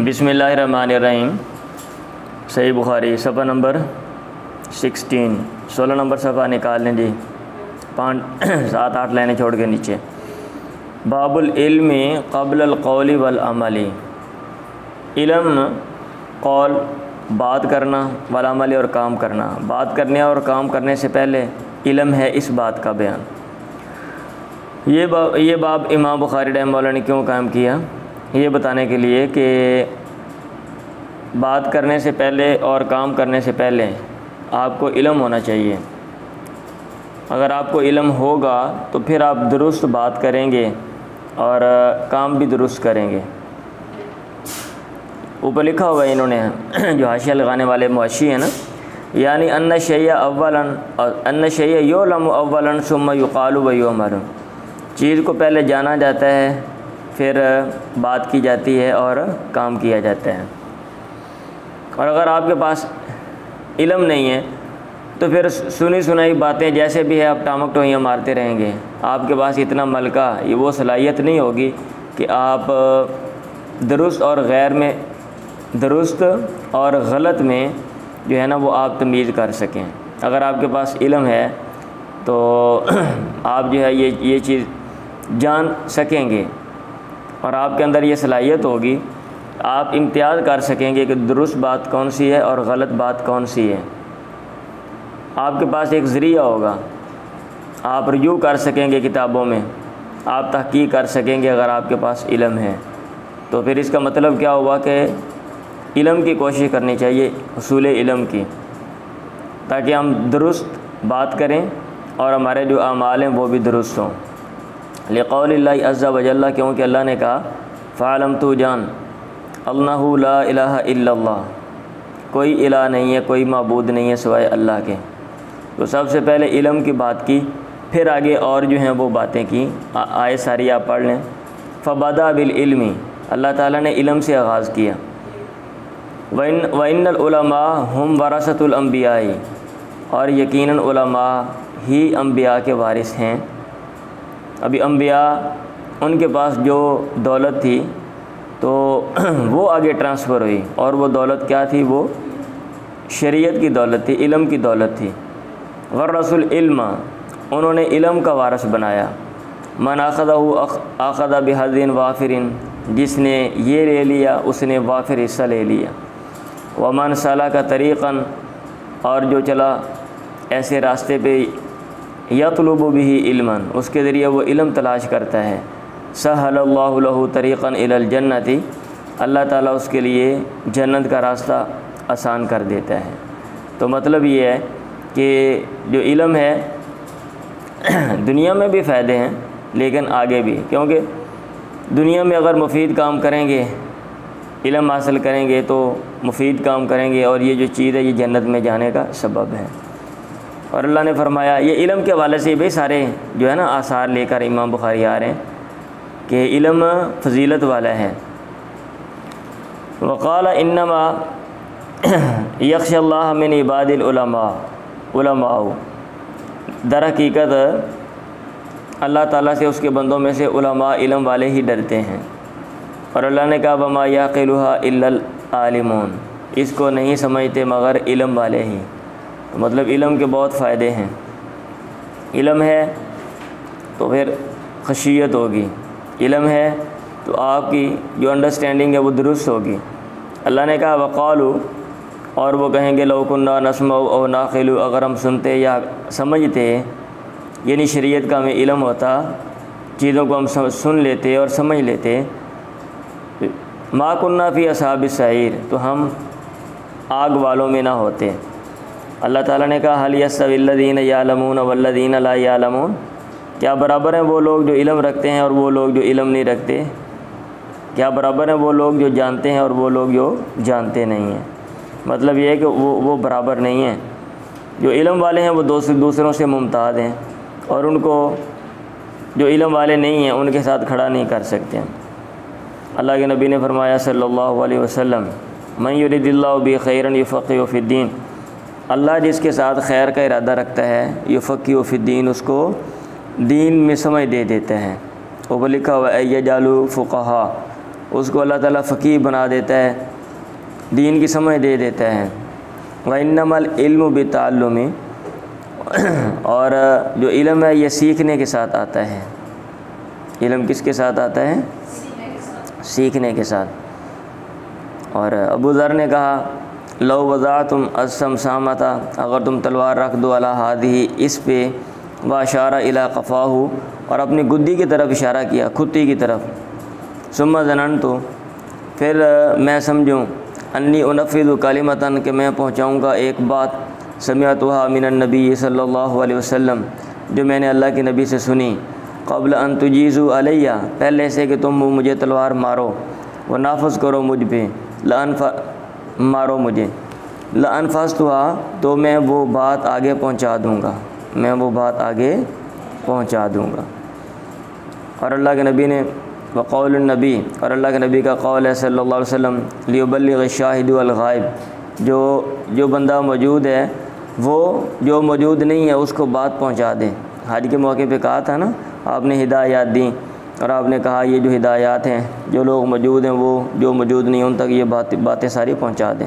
बिस्मिल्लाहिर्रहमानिर्रहीम। सही बुखारी सफ़ा नंबर 16 नंबर सफ़ा निकाल लें जी, 7-8 लाइनें छोड़ के नीचे। बाबुल इल्मी क़ब्ल अल क़ौली वल अमली। इल्म कौल बात करना, वल अमली और काम करना। बात करने और काम करने से पहले इल्म है, इस बात का बयान। ये बाब इमाम बुखारी रहमतुल्लाह ने क्यों कायम किया, ये बताने के लिए कि बात करने से पहले और काम करने से पहले आपको इल्म होना चाहिए। अगर आपको इल्म होगा तो फिर आप दुरुस्त बात करेंगे और काम भी दुरुस्त करेंगे। ऊपर लिखा हुआ है इन्होंने, जो हाशिया लगाने वाले मुहश्शी हैं ना, यानी अन्ना शैया अव्वलन अन्ना शैया युलमु अव्वलन सुम्मा युक़ालु व युअमलु। चीज़ को पहले जाना जाता है, फिर बात की जाती है और काम किया जाता है। और अगर आपके पास इल्म नहीं है तो फिर सुनी सुनाई बातें जैसे भी है आप टामक टोहियाँ मारते रहेंगे। आपके पास इतना मलका, ये वो सलाहियत नहीं होगी कि आप दुरुस्त और गैर में, दुरुस्त और गलत में जो है ना वो आप तमीज़ कर सकें। अगर आपके पास इल्म है तो आप जो है ये चीज़ जान सकेंगे और आपके अंदर ये सलाहियत होगी, आप इम्तियाज़ कर सकेंगे कि दुरुस्त बात कौन सी है और गलत बात कौन सी है। आपके पास एक ज़रिया होगा, आप रुजू कर सकेंगे किताबों में, आप तहक़ीक़ कर सकेंगे अगर आपके पास इल्म है। तो फिर इसका मतलब क्या हुआ कि इल्म की कोशिश करनी चाहिए, उसूल इल्म की, ताकि हम दुरुस्त बात करें और हमारे जो अमाल हैं वो भी दुरुस्त हों। लिक़ौलिल्लाहि अज़्ज़ा व जल्ला, क्योंकि अल्लाह ने कहा फ़अलम तू जान अन्नहु ला इलाहा इल्लल्लाह, कोई इलाह नहीं है, कोई माबूद नहीं है सिवाय अल्लाह के। तो सबसे पहले इल्म की बात की, फिर आगे और जो हैं वो बातें की। आए सारी आप पढ़ लें। फ़बदा बिल इल्मी, अल्लाह ताला ने इल्म से आगाज़ किया। वइन्नल उलमा हुम वरसतुल अंबिया, और यकीनन उलमा ही अंबिया के वारिस हैं। अभी अंबिया उनके पास जो दौलत थी तो वो आगे ट्रांसफ़र हुई, और वो दौलत क्या थी, वो शरीयत की दौलत थी, इल्म की दौलत थी। वरसुल इल्मा, उन्होंने इल्म का वारिस बनाया। मन आख़दहु आख़द बिहज़्ज़िन वाफ़िरिन, जिसने ये ले लिया उसने वाफ़िर हिस्सा ले लिया। वमन सलका तरीक़न, और जो चला ऐसे रास्ते पे, यतलुबु बिही इल्मन, उसके ज़रिए वो इल्म तलाश करता है। सहलल्लाहु लहु तरीक़न इलल जन्नति, अल्लाह ताला उसके लिए जन्नत का रास्ता आसान कर देता है। तो मतलब ये है कि जो इल्म है दुनिया में भी फ़ायदे हैं लेकिन आगे भी, क्योंकि दुनिया में अगर मुफीद काम करेंगे, इल्म हासिल करेंगे तो मुफीद काम करेंगे, और ये जो चीज़ है ये जन्नत में जाने का सबब है। और अल्लाह ने फरमाया, ये इल्म के हवाले से भाई सारे जो है ना आसार लेकर इमाम बुखारी आ रहे हैं कि इल्म फजीलत वाला है। वक़ाल इन्नमा यख्शल्लाह मिन इबादिल उलमा, दर हकीकत अल्लाह ताला से उसके बंदों में से उलमा, इल्म वाले ही डरते हैं। और अल्लाह ने कहा वमा याक़िलुहा इल्लल आलिमून, इसको नहीं समझते मगर इल्म वाले ही। तो मतलब इल्म के बहुत फ़ायदे हैं। इल्म है तो फिर खशियत होगी, इल्म है तो आपकी जो अंडरस्टैंडिंग है वो दुरुस्त होगी। अल्लाह ने कहा वक़ालू, और वो कहेंगे लौ कुन्ना नस्मउ औ नाक़िलु, अगर हम सुनते या समझते, यानी शरीयत का हमें इल्म होता, चीज़ों को हम सुन लेते और समझ लेते, मा कुन्ना फ़ी अस्हाबिस सईर, तो हम आग वालों में ना होते। अल्लाह ताला ने कहा हल यस्तविल्लज़ीना यालमून वल्लज़ीना ला यालमून, क्या बराबर हैं वो लोग जो इल्म रखते हैं और वो लोग जो इल्म नहीं रखते? क्या बराबर हैं वो लोग जो जानते हैं और वो लोग जो जानते नहीं हैं? मतलब ये है कि वो बराबर नहीं हैं। जो इल्म वाले हैं वो दूसरों से मुमताज़ हैं, और उनको जो इल्म वाले नहीं हैं उनके साथ खड़ा नहीं कर सकते। अल्लाह के नबी ने फरमाया सल्लल्लाहु अलैहि वसल्लम, मन युरिदिल्लाहु बिही खैरन युफ़क़्क़िहु फ़िद्दीन, अल्लाह जिसके साथ खैर का इरादा रखता है युफ़क़्क़िहु फ़िद्दीन, उसको दीन में समझ दे देता है। वो लिखा हुआ यजालु फ़ुक़हा, उसको अल्लाह ताला फ़क़ीह बना देता है, दीन की समझ दे देता है। व इन्नमल इल्मु बिताल्लुमि, और जो इल्म है ये सीखने के साथ आता है। इल्म किसके साथ आता है? सीखने के साथ। और अबू ज़र ने कहा लो वज़ा तुम असम सामता, अगर तुम तलवार रख दो अला हादी, इस पे, व अशारा इला क़फ़ाहू, और अपनी गुद्दी की तरफ इशारा किया, खुत्ती की तरफ। सुम्मा ज़नन, तो फिर मैं समझूँ, अन्नी उनफ़िज़ु कलिमतन, कि मैं पहुँचाऊँगा एक बात, समिअतुहा मिनन नबी सल्लल्लाहु अलैहि वसल्लम, जो मैंने अल्लाह के नबी से सुनी, क़ब्ल अन तुजीज़ु अलैया, पहले से कि तुम मुझे तलवार मारो, व नाफज़ करो मुझ पे, मारो मुझे, लअनफ़ज़्तुहा, तो मैं वो बात आगे पहुँचा दूँगा, मैं वो बात आगे पहुँचा दूँगा। और अल्लाह के नबी ने वक़ौलुन नबी, और अल्लाह के नबी का कौल है सल्लल्लाहु अलैहि वसल्लम, लियुबल्लिग़ शाहिदु अल गायब, जो बंदा मौजूद है वो जो मौजूद नहीं है उसको बात पहुँचा दे। हज के मौके पे कहा था ना, आपने हिदायत दी, और आपने कहा ये जो हिदायत हैं, जो लोग मौजूद हैं वो जो मौजूद नहीं उन तक ये बातें सारी पहुंचा दें।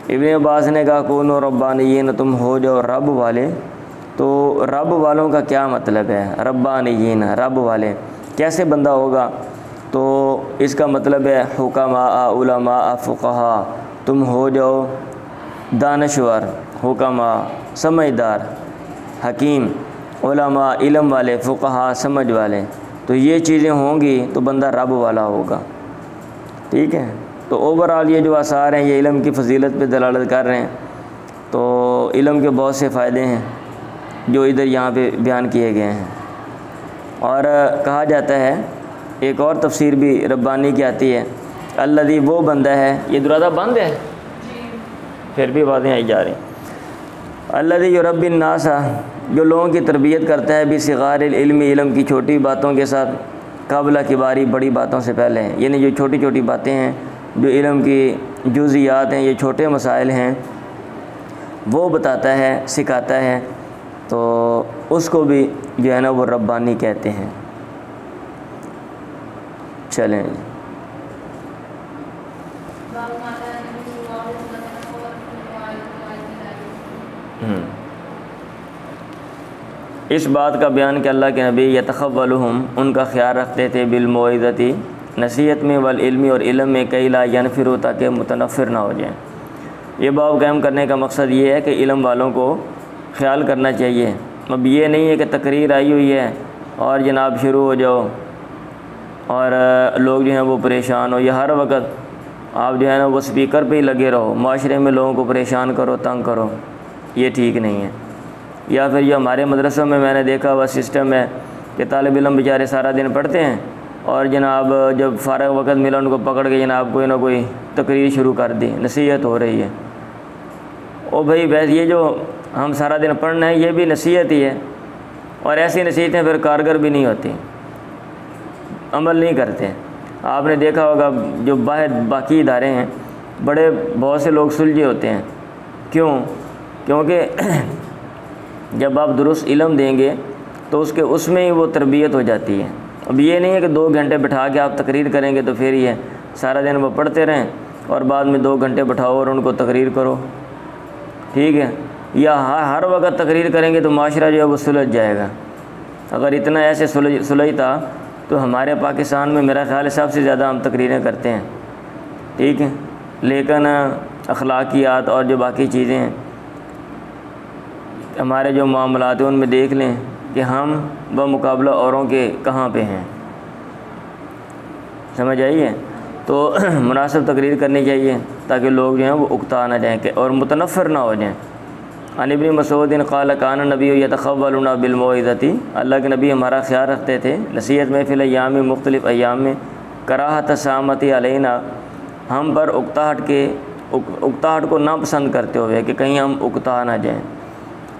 इब्न अब्बास ने कहा कूनो रब्बानिय्यीन, तुम हो जाओ रब वाले। तो रब वालों का क्या मतलब है? रब्बानिय्यीन, रब वाले कैसे बंदा होगा? तो इसका मतलब है हुक्मा उलमा फ़ुक़हा, तुम हो जाओ दानश्वर, हुक्मा समझदार, हकीम, उलमा इल्म वाले, फ़ुक़हा समझ वाले। तो ये चीज़ें होंगी तो बंदा रब वाला होगा। ठीक है, तो ओवरऑल ये जो आसार हैं ये इल्म की फ़जीलत पे दलालत कर रहे हैं। तो इल्म के बहुत से फ़ायदे हैं जो इधर यहाँ पे बयान किए गए हैं। और कहा जाता है, एक और तफसीर भी रब्बानी की आती है, अल्लज़ी, वो बंदा है, ये दरवाज़ा बंद है फिर भी बातें आई जा रही, अल्लज़ी युरब्बिन नासा, जो लोगों की तरबियत करता है, बिसिगारिल इल्मी, इल्म की छोटी बातों के साथ, क़ब्ल किबारी, बड़ी बातों से पहले, यानी जो छोटी छोटी बातें हैं, जो इल्म की जुज़ियात हैं, ये छोटे मसाइल हैं, वो बताता है, सिखाता है, तो उसको भी जो है ना वो रब्बानी कहते हैं। चलें, इस बात का बयान कि अल्लाह के नबी यतख़व्वलुहुम, उनका ख्याल रखते थे, बिलमौइज़ती, नसीहत में, वल इल्मी, और इल्म में, कई ला यनफ़िरू, ताकि मुतनफ़िर ना हो जाए। ये बाब कायम करने का मकसद ये है कि इल्म वालों को ख्याल करना चाहिए। अब ये नहीं है कि तकरीर आई हुई है और जनाब शुरू हो जाओ और लोग जो हैं वो परेशान हो, या हर वक्त आप जो है ना वो स्पीकर पे ही लगे रहो, माशरे में लोगों को परेशान करो, तंग करो, ये ठीक नहीं है। या फिर ये हमारे मदरसों में मैंने देखा हुआ सिस्टम है कि तालिब इल्म बेचारे सारा दिन पढ़ते हैं और जनाब जब फ़ारग वक्त मिला उनको पकड़ के जनाब कोई ना कोई तकरीर शुरू कर दी, नसीहत हो रही है। ओ भाई वैसे ये जो हम सारा दिन पढ़ना है ये भी नसीहत ही है, और ऐसी नसीहतें फिर कारगर भी नहीं होती, अमल नहीं करते। आपने देखा होगा जो बाकी इदारे हैं बड़े बहुत से लोग सुलझे होते हैं। क्यों? क्योंकि जब आप दुरुस्त इल्म देंगे तो उसमें ही वो तरबियत हो जाती है। अब ये नहीं है कि 2 घंटे बैठा के आप तकरीर करेंगे तो फिर ये सारा दिन वो पढ़ते रहें और बाद में 2 घंटे बैठाओ और उनको तकरीर करो, ठीक है। या हर वक्त तकरीर करेंगे तो माशरा जो है वो सुलझ जाएगा। अगर इतना ऐसे सुलझता तो हमारे पाकिस्तान में मेरा ख़्याल है सबसे ज़्यादा हम तकरीरें करते हैं, ठीक है। लेकिन अखलाकियात और जो बाकी चीज़ें हैं, हमारे जो मामलात हैं उनमें देख लें कि हम बमुकाबला औरों के कहाँ पे हैं, समझ आइए। तो मुनासिब तकरीर करनी चाहिए ताकि लोग जो हैं वो उकता ना जाएँ और मुतनफ़िर ना हो जाएँ। अन इब्न मसूद क़ाल कान नबी यतख़व्वलुना बिलमौइज़ती, अल्लाह के नबी हमारा ख्याल रखते थे नसीहत में, फ़िल अय्याम मुख्तलिफ़ अय्याम में, कराहत सामती अलैना, हम पर उकताहट को ना पसंद करते हुए कि कहीं हम उकता ना जाएँ।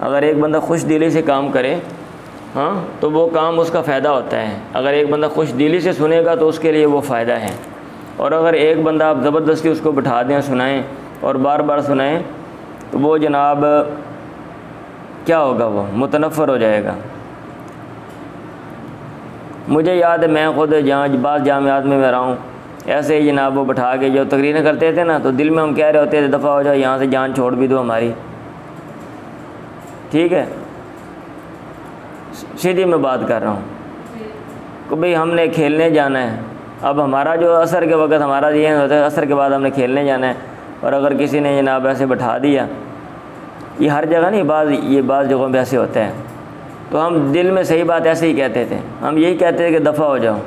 अगर एक बंदा खुश दिली से काम करे, हाँ, तो वो काम उसका फ़ायदा होता है। अगर एक बंदा खुश दिली से सुनेगा तो उसके लिए वो फ़ायदा है। और अगर एक बंदा आप ज़बरदस्ती उसको बिठा दें, सुनाएं और बार बार सुनाएं, तो वो जनाब क्या होगा, वो मुतनफ़्फ़िर हो जाएगा। मुझे याद है मैं ख़ुद जहाँ बाद जामियात में मैं रहा हूँ ऐसे ही जनाब वो बैठा के जो तकरीरें करते थे ना, तो दिल में हम कह रहे होते थे दफ़ा हो जाओ यहाँ से, जान छोड़ भी दो हमारी। ठीक है, सीधी मैं बात कर रहा हूँ कि भाई हमने खेलने जाना है। अब हमारा जो असर के वक्त हमारा ये होता है, असर के बाद हमने खेलने जाना है, और अगर किसी ने जनाब ऐसे बैठा दिया, ये हर जगह नहीं, बाज़ जगहों पे ऐसे होता है, तो हम दिल में सही बात ऐसे ही कहते थे, हम यही कहते थे कि दफ़ा हो जाओ,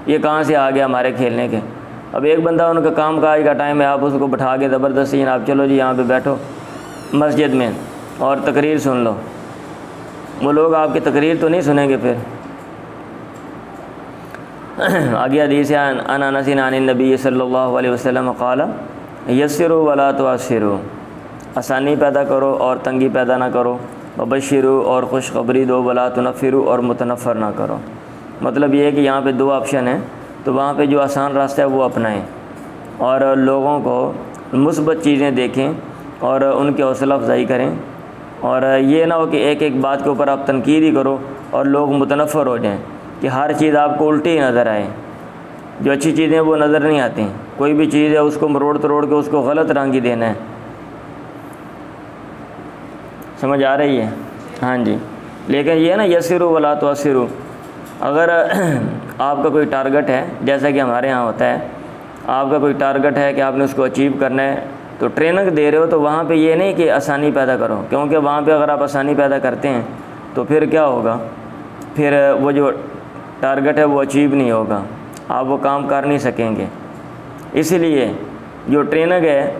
ये कहाँ से आ गया हमारे खेलने के। अब एक बंदा उनका काम काज का टाइम है, आप उसको बैठा के ज़बरदस्ती जनाब चलो जी यहाँ पे बैठो मस्जिद में और तकरीर सुन लो, वो लोग आपकी तकरीर तो नहीं सुनेंगे। फिर आगे हदीस है अन अनस अन नबी सल्लल्लाहु अलैहि वसल्लम क़ाल यस्सिरू वला तुअस्सिरू, आसानी पैदा करो और तंगी पैदा ना करो, वबश्शिरू और खुशखबरी दो, वला तुनफ़िरू और मुतनफ़र ना करो। मतलब ये है कि यहाँ पे दो ऑप्शन है, तो वहाँ पे जो आसान रास्ता है वो अपनाएं और लोगों को मुस्बत चीज़ें देखें और उनकी हौसला अफजाई करें, और ये ना हो कि एक एक बात के ऊपर आप तनकीद ही करो और लोग मुतनफ़र हो जाएं कि हर चीज़ आपको उल्टी ही नज़र आए। जो अच्छी चीज़ें वो नज़र नहीं आती, कोई भी चीज़ है उसको मरोड़ तरोड़ के उसको गलत रंग ही देना है। समझ आ रही है? हाँ जी। लेकिन ये ना यस्सिरू वला तुअस्सिरू, अगर आपका कोई टारगेट है, जैसा कि हमारे यहाँ होता है, आपका कोई टारगेट है कि आपने उसको अचीव करना है, तो ट्रेनिंग दे रहे हो, तो वहाँ पे ये नहीं कि आसानी पैदा करो, क्योंकि वहाँ पे अगर आप आसानी पैदा करते हैं तो फिर क्या होगा, फिर वो जो टारगेट है वो अचीव नहीं होगा, आप वो काम कर नहीं सकेंगे। इसीलिए जो ट्रेनिंग है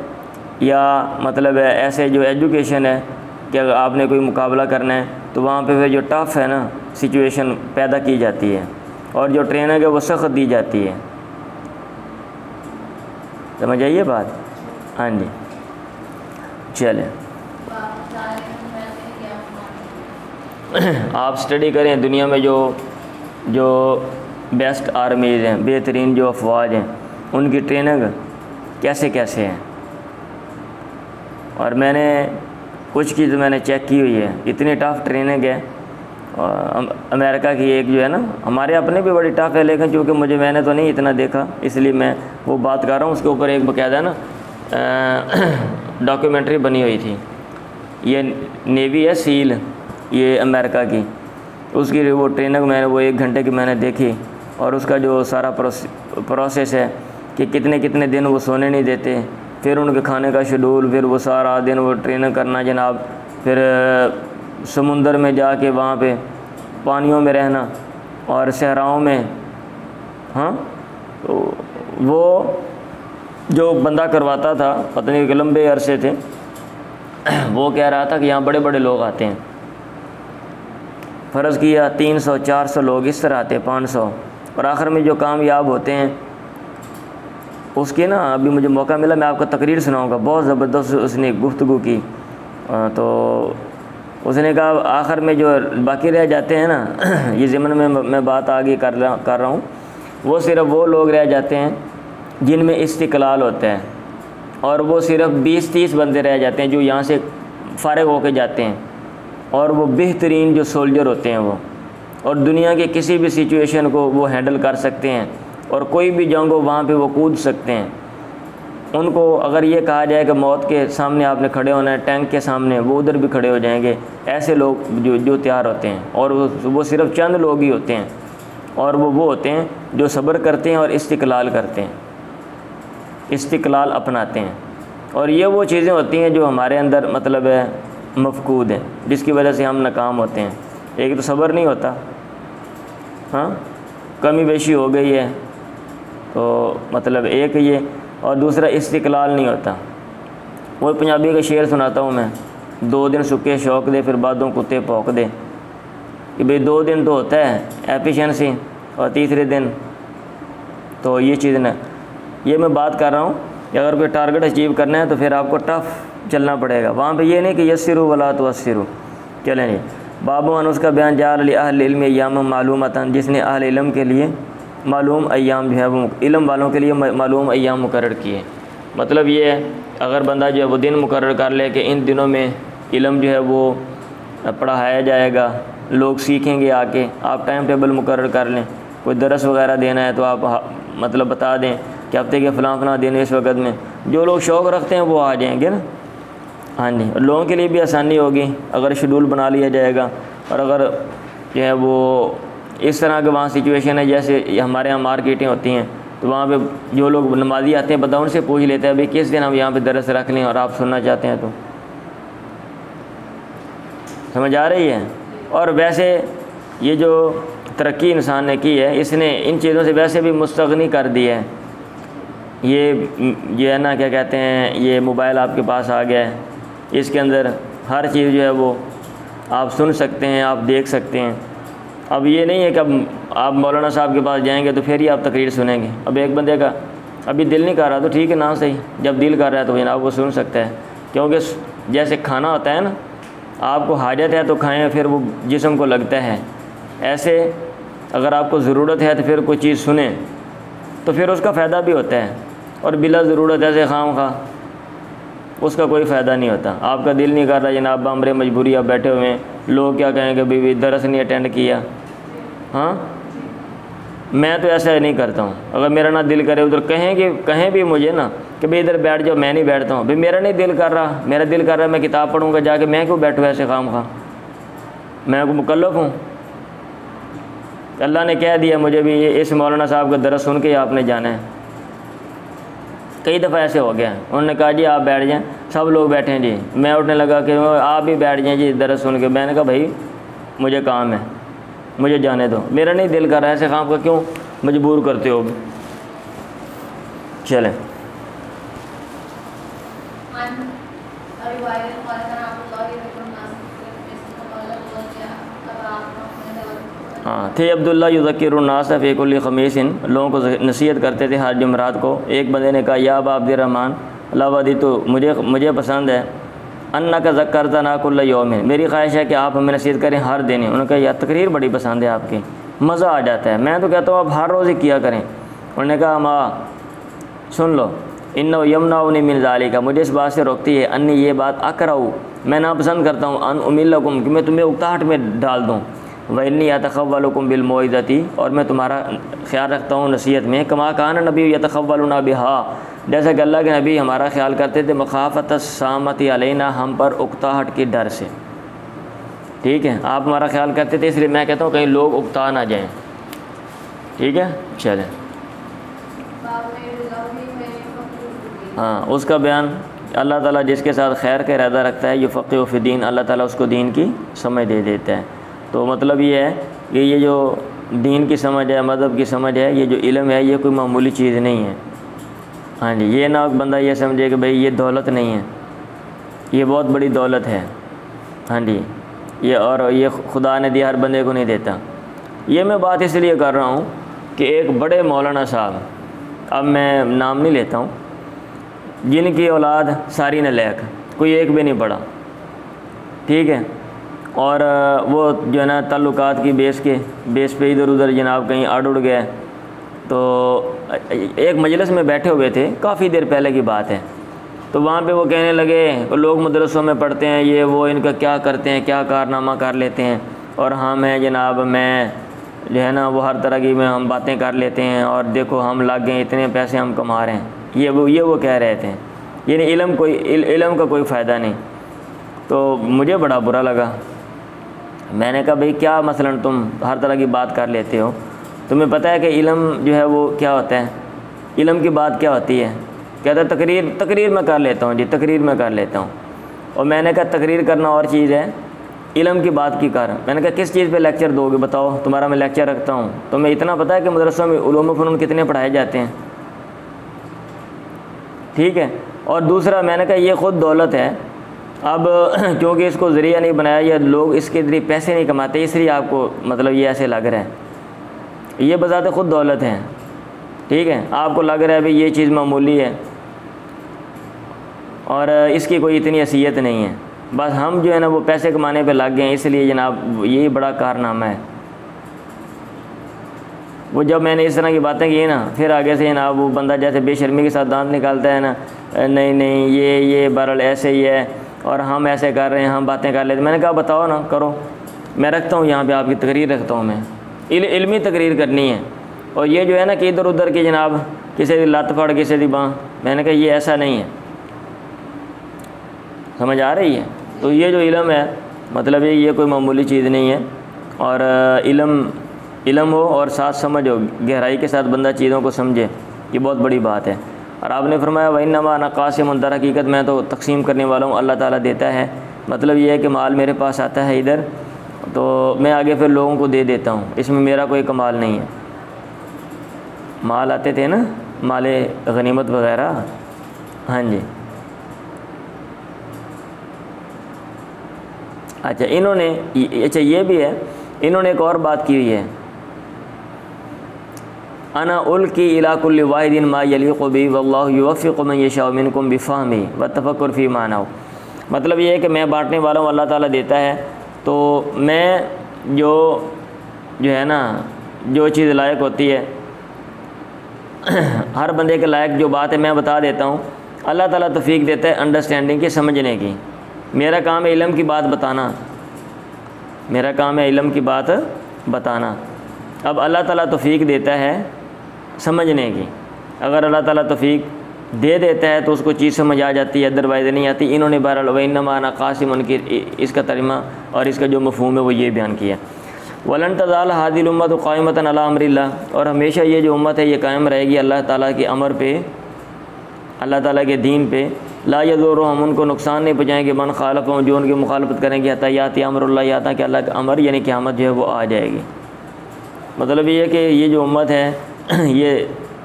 या मतलब है ऐसे जो एजुकेशन है कि अगर आपने कोई मुकाबला करना है तो वहाँ पे फिर जो टफ़ है ना सिचुएशन पैदा की जाती है, और जो ट्रेनिंग है वो सख्त दी जाती है। समझ आइए बात? हाँ जी, चलें। आप स्टडी करें दुनिया में जो बेस्ट आर्मीज़ हैं, बेहतरीन जो अफवाज हैं, उनकी ट्रेनिंग कैसे कैसे है। और मैंने कुछ की तो मैंने चेक की हुई है, इतनी टफ़ ट्रेनिंग है। अमेरिका की एक जो है ना, हमारे अपने भी बड़ी टफ़ है, लेकिन चूँकि मैंने तो नहीं इतना देखा, इसलिए मैं वो बात कर रहा हूँ। उसके ऊपर एक बाकायदा ना डॉक्यूमेंट्री बनी हुई थी। ये नेवी है सील, ये अमेरिका की, उसकी वो ट्रेनिंग मैंने वो 1 घंटे की मैंने देखी, और उसका जो सारा प्रोसेस है कि कितने कितने दिन वो सोने नहीं देते, फिर उनके खाने का शेड्यूल, फिर वो सारा दिन वो ट्रेनिंग करना जनाब, फिर समुंदर में जाके वहाँ पे पानियों में रहना और सहराओं में। हाँ, तो वो जो बंदा करवाता था, पता नहीं कि लंबे अरसे थे, वो कह रहा था कि यहाँ बड़े बड़े लोग आते हैं, फ़र्ज़ किया 300-400 लोग इस तरह आते हैं, 500, और आखिर में जो कामयाब होते हैं उसके ना, अभी मुझे मौका मिला मैं आपको तकरीर सुनाऊंगा, बहुत ज़बरदस्त उसने गुफ्तगू की। तो उसने कहा आखिर में जो बाकी रह जाते हैं ना ये ज़िम्न में मैं बात आगे कर रहा हूँ, वो सिर्फ़ वो लोग रह जाते हैं जिनमें इस्तिक़लाल होता है, और वो सिर्फ़ 20-30 बंदे रह जाते हैं जो यहाँ से फ़ारिग होकर जाते हैं, और वो बेहतरीन जो सोल्जर होते हैं वो, और दुनिया के किसी भी सिचुएशन को वो हैंडल कर सकते हैं, और कोई भी जंग हो वहाँ पे वो कूद सकते हैं। उनको अगर ये कहा जाए कि मौत के सामने आपने खड़े होना है, टैंक के सामने, वो उधर भी खड़े हो जाएंगे। ऐसे लोग जो तैयार होते हैं, और वो सिर्फ़ चंद लोग ही होते हैं, और वो होते हैं जो सब्र करते हैं और इस्तिक़लाल करते हैं, इस्तिक़लाल अपनाते हैं। और ये वो चीज़ें होती हैं जो हमारे अंदर मतलब है मफ़कूद है, जिसकी वजह से हम नाकाम होते हैं। एक तो सब्र नहीं होता, हाँ, कमी बेशी हो गई है तो मतलब एक ये, और दूसरा इस्तिक़लाल नहीं होता। वो पंजाबी का शेर सुनाता हूँ मैं, 2 दिन सूखे शौक दे फिर बादों कुत्ते भौंक दे, कि भाई 2 दिन तो होता है एफिशिएंसी, और तीसरे दिन तो ये चीज़ ना, ये मैं बात कर रहा हूँ कि अगर कोई टारगेट अचीव करना है तो फिर आपको टफ़ चलना पड़ेगा। वहाँ पे ये नहीं कि यस्सिरू वला तुअस्सिरू। चलें जी, बाबुआन उसका बयान जाल अहल इल्म अय्याम मालूमतन, जिसने अहल इल्म के लिए मालूम अय्याम जो है वो इल्म वालों के लिए मालूम अय्याम मुकर्रर किए। मतलब ये है अगर बंदा जो है वो दिन मुकर्रर कर ले कि इन दिनों में इल्म जो है वो पढ़ाया जाएगा, लोग सीखेंगे आके, आप टाइम टेबल मुकर्रर कर लें। कोई दरस वगैरह देना है तो आप मतलब बता दें कि हफ्ते के फ़लाँ दिन इस वक्त में, जो लोग शौक़ रखते हैं वो आ जाएंगे ना। हाँ जी, लोगों के लिए भी आसानी होगी अगर शेड्यूल बना लिया जाएगा। और अगर जो है वो इस तरह के वहाँ सिचुएशन है, जैसे हमारे यहाँ मार्केटें होती हैं, तो वहाँ पे जो लोग नमाजी आते हैं बता उनसे पूछ लेते हैं भाई किस दिन हम यहाँ पे दरस रख लें और आप सुनना चाहते हैं तो। समझ आ रही है। और वैसे ये जो तरक्की इंसान ने की है, इसने इन चीज़ों से वैसे भी मुस्तगनी कर दिया है। ये है ना, क्या कहते हैं, ये मोबाइल आपके पास आ गया है, इसके अंदर हर चीज़ जो है वो आप सुन सकते हैं, आप देख सकते हैं। अब ये नहीं है कि अब आप मौलाना साहब के पास जाएंगे तो फिर ही आप तकरीर सुनेंगे। अब एक बंदे का अभी दिल नहीं कर रहा तो ठीक है ना, सही, जब दिल कर रहा है तो जनाब वो सुन सकता है। क्योंकि जैसे खाना होता है ना, आपको हाजत है तो खाएं, फिर वो जिस्म को लगता है। ऐसे अगर आपको ज़रूरत है तो फिर कोई चीज़ सुने तो फिर उसका फ़ायदा भी होता है, और बिला ज़रूरत ऐसे खाम उसका कोई फ़ायदा नहीं होता। आपका दिल नहीं कर रहा जनाब, अमरे मजबूरी आप बैठे हुए हैं, लोग क्या कहेंगे भाई दरस नहीं अटेंड किया। हाँ, मैं तो ऐसा नहीं करता हूँ। अगर मेरा ना दिल करे उधर कहें भी मुझे ना कि भाई इधर बैठ जाओ, मैं नहीं बैठता हूँ। भाई मेरा नहीं दिल कर रहा, मेरा दिल कर रहा है मैं किताब पढ़ूँगा जाके, मैं क्यों बैठूँ ऐसे खाम मैं को मुकल्लफ हूँ। अल्लाह ने कह दिया मुझे भी इस मौलाना साहब का दरस सुन के आपने जाना है। कई दफ़ा ऐसे हो गया, उन्होंने कहा जी आप बैठ जाएं, सब लोग बैठे हैं जी, मैं उठने लगा कि आप भी बैठ जाएं जी दरस सुन के। मैंने कहा भाई मुझे काम है, मुझे जाने दो, मेरा नहीं दिल कर रहा है ऐसे काम का, क्यों मजबूर करते हो। चलें। हाँ थे अब्दुल्ला युज़क्किरुन्नास फ़ी कुल्लि ख़मीसिन, लोगों को नसीहत करते थे हर जुमरात को। एक बंदे ने कहा या अबा अब्दुर्रहमान लवदी, तो मुझे पसंद है अन्नका ज़क्करतना कुल्ल यौमिन, मेरी ख्वाहिश है कि आप हमें नसीहत करें हर दिन। उन्होंने कहा यार तकरीर बड़ी पसंद है आपकी, मज़ा आ जाता है। मैं तो कहता हूँ आप हर रोज़ ही किया करें। उन्होंने कहा माँ सुन लो, इन्नो यमनाउनी मिन ज़ालिका, मुझे इस बात से रोकती है, अन्नी ये बात अकराऊ, मैं नापसंद करता हूँ, अन उमिल्लकुम, कि मैं तुम्हें उकताहट में डाल दूँ, वन्नी यतखव्वलुकुम बिलमौइज़ती, और मैं तुम्हारा ख्याल रखता हूँ नसीहत में, कमा कान नबी यतखव्वलुना बिहा, जैसा कि अल्लाह के नबी हमारा ख्याल करते थे मखाफ़त सामती अलैना, हम पर उकताहट के डर से। ठीक है, आप हमारा ख्याल करते थे, इसलिए मैं कहता हूँ कहीं लोग उकता ना जाएँ। ठीक है, चलें। हाँ, उसका बयान अल्लाह ताला जिसके साथ खैर का इरादा रखता है युफ़क़्क़िहु फ़िद्दीन, अल्लाह ताला उसको दीन की समझ दे देता है। तो मतलब ये है कि ये जो दीन की समझ है, मज़हब की समझ है, ये जो इल्म है, ये कोई मामूली चीज़ नहीं है। हाँ जी, ये ना बंदा ये समझे कि भाई ये दौलत नहीं है, ये बहुत बड़ी दौलत है। हाँ जी, ये और ये खुदा ने दिया, हर बंदे को नहीं देता। ये मैं बात इसलिए कर रहा हूँ कि एक बड़े मौलाना साहब, अब मैं नाम नहीं लेता हूँ, जिनकी औलाद सारी नलायक, कोई एक भी नहीं पढ़ा। ठीक है, और वो जो है ना ताल्लुकात की बेस पे इधर उधर जनाब कहीं अड़ उड़ गए। तो एक मजलिस में बैठे हुए थे, काफ़ी देर पहले की बात है, तो वहाँ पे वो कहने लगे लोग मदरसों में पढ़ते हैं ये वो, इनका क्या करते हैं, क्या कारनामा कर लेते हैं, और हाँ मैं जनाब मैं जो है ना वो हर तरह की में हम बातें कर लेते हैं, और देखो हम लग गए, इतने पैसे हम कमा रहे हैं, ये वो कह रहे थे। यानी इल्म का कोई फ़ायदा नहीं। तो मुझे बड़ा बुरा लगा। मैंने कहा भाई क्या मसलन तुम हर तरह की बात कर लेते हो, तुम्हें पता है कि इल्म जो है वो क्या होता है, इल्म की बात क्या होती है। कहता तकरीर मैं कर लेता हूँ जी, तकरीर मैं कर लेता हूँ। और मैंने कहा तकरीर करना और चीज़ है, इल्म की बात की कर। मैंने कहा किस चीज़ पे लेक्चर दोगे बताओ, तुम्हारा मैं लेक्चर रखता हूँ। तुम्हें इतना पता है कि मदरसों में उलूम व फ़नून कितने पढ़ाए जाते हैं। ठीक है, और दूसरा मैंने कहा ये ख़ुद दौलत है, अब क्योंकि इसको ज़रिया नहीं बनाया या लोग इसके ज़रिए पैसे नहीं कमाते, इसलिए आपको मतलब ये ऐसे लग रहा है। ये बज़ाते ख़ुद दौलत है। ठीक है, आपको लग रहा है भाई ये चीज़ मामूली है और इसकी कोई इतनी हैसियत नहीं है, बस हम जो है ना वो पैसे कमाने पे लग गए हैं, इसलिए जनाब यही बड़ा कारनामा है। वो जब मैंने इस तरह की बातें की ना, फिर आगे से जनाब वो बंदा जैसे बेशर्मी के साथ दांत निकालता है ना, नहीं ये बहरहाल ऐसे ही है और हम ऐसे कर रहे हैं, हम बातें कर लेते। मैंने कहा बताओ ना, करो, मैं रखता हूँ यहाँ पे आपकी तकरीर रखता हूँ, मैं इल्मी तकरीर करनी है। और ये जो है ना कि इधर उधर की जनाब किसी की लत फड़ किसी की बाँह। मैंने कहा ये ऐसा नहीं है, समझ आ रही है। तो ये जो इल्म है मतलब ये कोई मामूली चीज़ नहीं है। और इल्म हो और साथ समझ हो, गहराई के साथ बंदा चीज़ों को समझे, ये बहुत बड़ी बात है। और आपने फरमाया वइन्नमा अना क़ासिमुन, दर हकीकत मैं तो तकसीम करने वाला हूँ, अल्लाह ताला देता है। मतलब ये है कि माल मेरे पास आता है इधर, तो मैं आगे फिर लोगों को दे देता हूँ, इसमें मेरा कोई कमाल नहीं है। माल आते थे ना, माले गनीमत वगैरह, हाँ जी। अच्छा इन्होंने, अच्छा ये भी है, इन्होंने एक और बात की हुई है, अना उल्की इला कुल्लि वाहिदिन मा यलीक़ु बिही वल्लाहु युवफ़्फ़िक़ु मन यशाअ मिनकुम बिफ़हमिही व तफ़क्कुर फ़ी मानाहु। मतलब ये है कि मैं बांटने वाला हूँ, अल्लाह ताला देता है, तो मैं जो है ना, जो चीज़ लायक होती है हर बंदे के लायक जो बात है मैं बता देता हूँ। अल्लाह ताला तौफ़ीक देता है अंडरस्टैंडिंग की, समझने की। मेरा काम है इल्म की बात बताना, मेरा काम है इल्म की बात बताना। अब अल्लाह ताला तौफ़ीक देता है समझने की, अगर अल्लाह ताला तौफ़ीक दे देता है तो उसको चीज़ समझ आ जाती है, अदरवाइज़ नहीं आती। इन्होंने बहरहाल वइन्नमा अना क़ासिमुन की इसका तर्जुमा और इसका जो मफ़हूम है वो ये बयान किया। वलन तज़ाल हाज़िल उम्मत क़ाइमतन अला अम्रिल्लाह, और हमेशा ये जो उम्मत है ये कायम रहेगी अल्लाह ताला के अमर पे, अल्लाह ताला के दीन पे। ला यज़ुर्रुहुम, हम उनको नुकसान नहीं पहुँचाएंगे, मन खालफ़हुम, जो उनकी मुखालफत करेंगे, हत्ता याति अम्रुल्लाह, या कि अल्लाह का अमर यानी क़यामत जो है वो आ जाएगी। मतलब ये है कि ये जो उम्मत है ये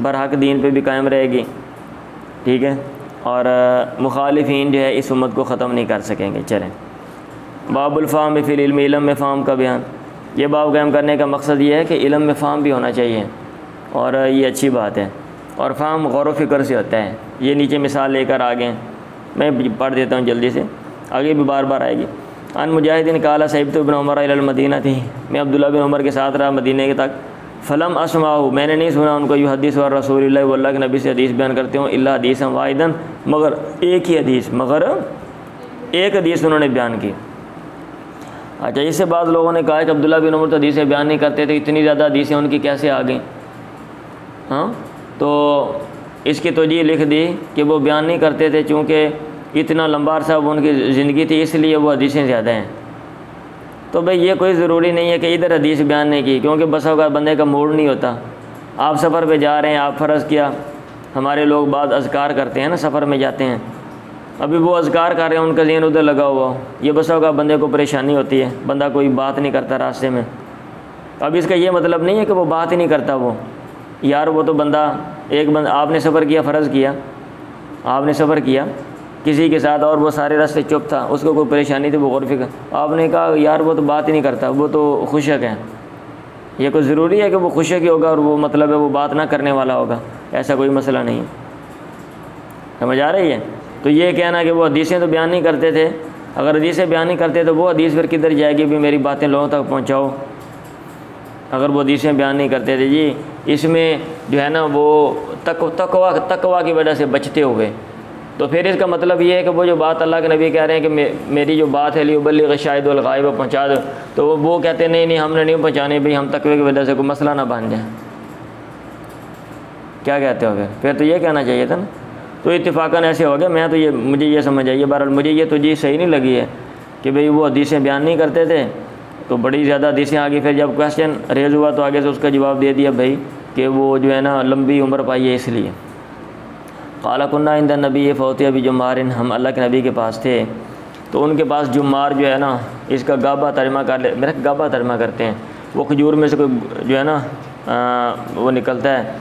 बरहक दीन पे भी कायम रहेगी, ठीक है, और मुखालिफीन जो है इस उम्मत को ख़त्म नहीं कर सकेंगे। चलें, बाबुल फ़ाहम फ़िल इल्म, इल्म में फ़ाहम का बयान। ये बाब कायम करने का मकसद ये है कि इल्म में फ़ाहम भी होना चाहिए, और ये अच्छी बात है। और फ़ाहम गौर व फ़िक्र से होता है। ये नीचे मिसाल लेकर आ गए, मैं पढ़ देता हूँ जल्दी से, आगे भी बार बार आएगी। अन मुजाहिदीन काला सहिब तो इब्न उमर इलल मदीना थी, मैं अब्दुल्ला बिन उमर के साथ रहा मदीने के तक। फ़लम असमाहु, मैंने नहीं सुना उनको, यू हदीस व रसूलिल्लाह, वो अल्लाह के नबी से हदीस बयान करते हों, इल्ला हदीस वाहिदन, मगर एक ही हदीस, मगर एक हदीस उन्होंने बयान की। अच्छा, इससे बाद लोगों ने कहा कि अब्दुल्ला बिन उमर तो हदीसें बयान नहीं करते थे, इतनी ज़्यादा हदीसें उनकी कैसे आ गई। हाँ, तो इसकी तौजीह लिख दी कि वो बयान नहीं करते थे, चूँकि इतना लंबा अरसा उनकी ज़िंदगी थी, इसलिए वो हदीसें ज़्यादा हैं। तो भाई ये कोई ज़रूरी नहीं है कि इधर हदीस बयान नहीं की, क्योंकि बस होगा बंदे का मूड नहीं होता। आप सफ़र पे जा रहे हैं, आप फ़र्ज़ किया, हमारे लोग बाद अज़कार करते हैं ना, सफ़र में जाते हैं, अभी वो अज़कार कर रहे हैं, उनका ज़हन उधर लगा हुआ, ये बस होगा बंदे को परेशानी होती है, बंदा कोई बात नहीं करता रास्ते में। अब इसका ये मतलब नहीं है कि वो बात ही नहीं करता, वो यार वो तो बंदा आपने सफ़र किया, फ़र्ज़ किया, आपने सफ़र किया किसी के साथ और वो सारे रास्ते चुप था, उसको कोई परेशानी थी, वो गौर फिक्र, आपने कहा यार वो तो बात ही नहीं करता, वो तो खुशक है। ये कोई ज़रूरी है कि वो खुशक ही होगा और वो मतलब है वो बात ना करने वाला होगा, ऐसा कोई मसला नहीं है। समझ आ रही है। तो ये कहना कि वो हदीसें तो बयान नहीं करते थे, अगर हदीसें बयान नहीं करते तो वो हदीस फिर किधर जाएगी, भी मेरी बातें लोगों तक पहुँचाओ। अगर वो हदीसें बयान नहीं करते थे जी, इसमें जो है ना वो तकवा की वजह से बचते हुए, तो फिर इसका मतलब ये है कि वो जो बात अल्लाह के नबी कह रहे हैं कि मेरी जो बात है लियुबल्लिग़ शाहिद वल गायब, पहुँचा दो, तो वो कहते नहीं नहीं हमने नहीं पहुँचाने, भाई हम तकवे की वजह से कोई मसला ना बन जाए। क्या कहते हो फिर तो ये कहना चाहिए था ना। तो इत्तेफाकन ऐसे हो गया, मैं तो मुझे ये समझ आई है, बहरहाल मुझे ये तुझे सही नहीं लगी है कि भाई वो हदीसें बयान नहीं करते थे, तो बड़ी ज़्यादा हदीसें आ गई। फिर जब क्वेश्चन रेज़ हुआ तो आगे से उसका जवाब दे दिया भाई कि वो जो है ना लंबी उम्र पाई है इसलिए। क़ाला कुन्ना इंद नबी फ़ौती अभी जुम्मारिन, हम अल्लाह के नबी के पास थे, तो उनके पास जुम्मार जो है ना, इसका गाबा तर्जमा कर ले, मेरा गाबा तर्जमा करते हैं, वो खजूर में से कोई जो है ना वो निकलता है,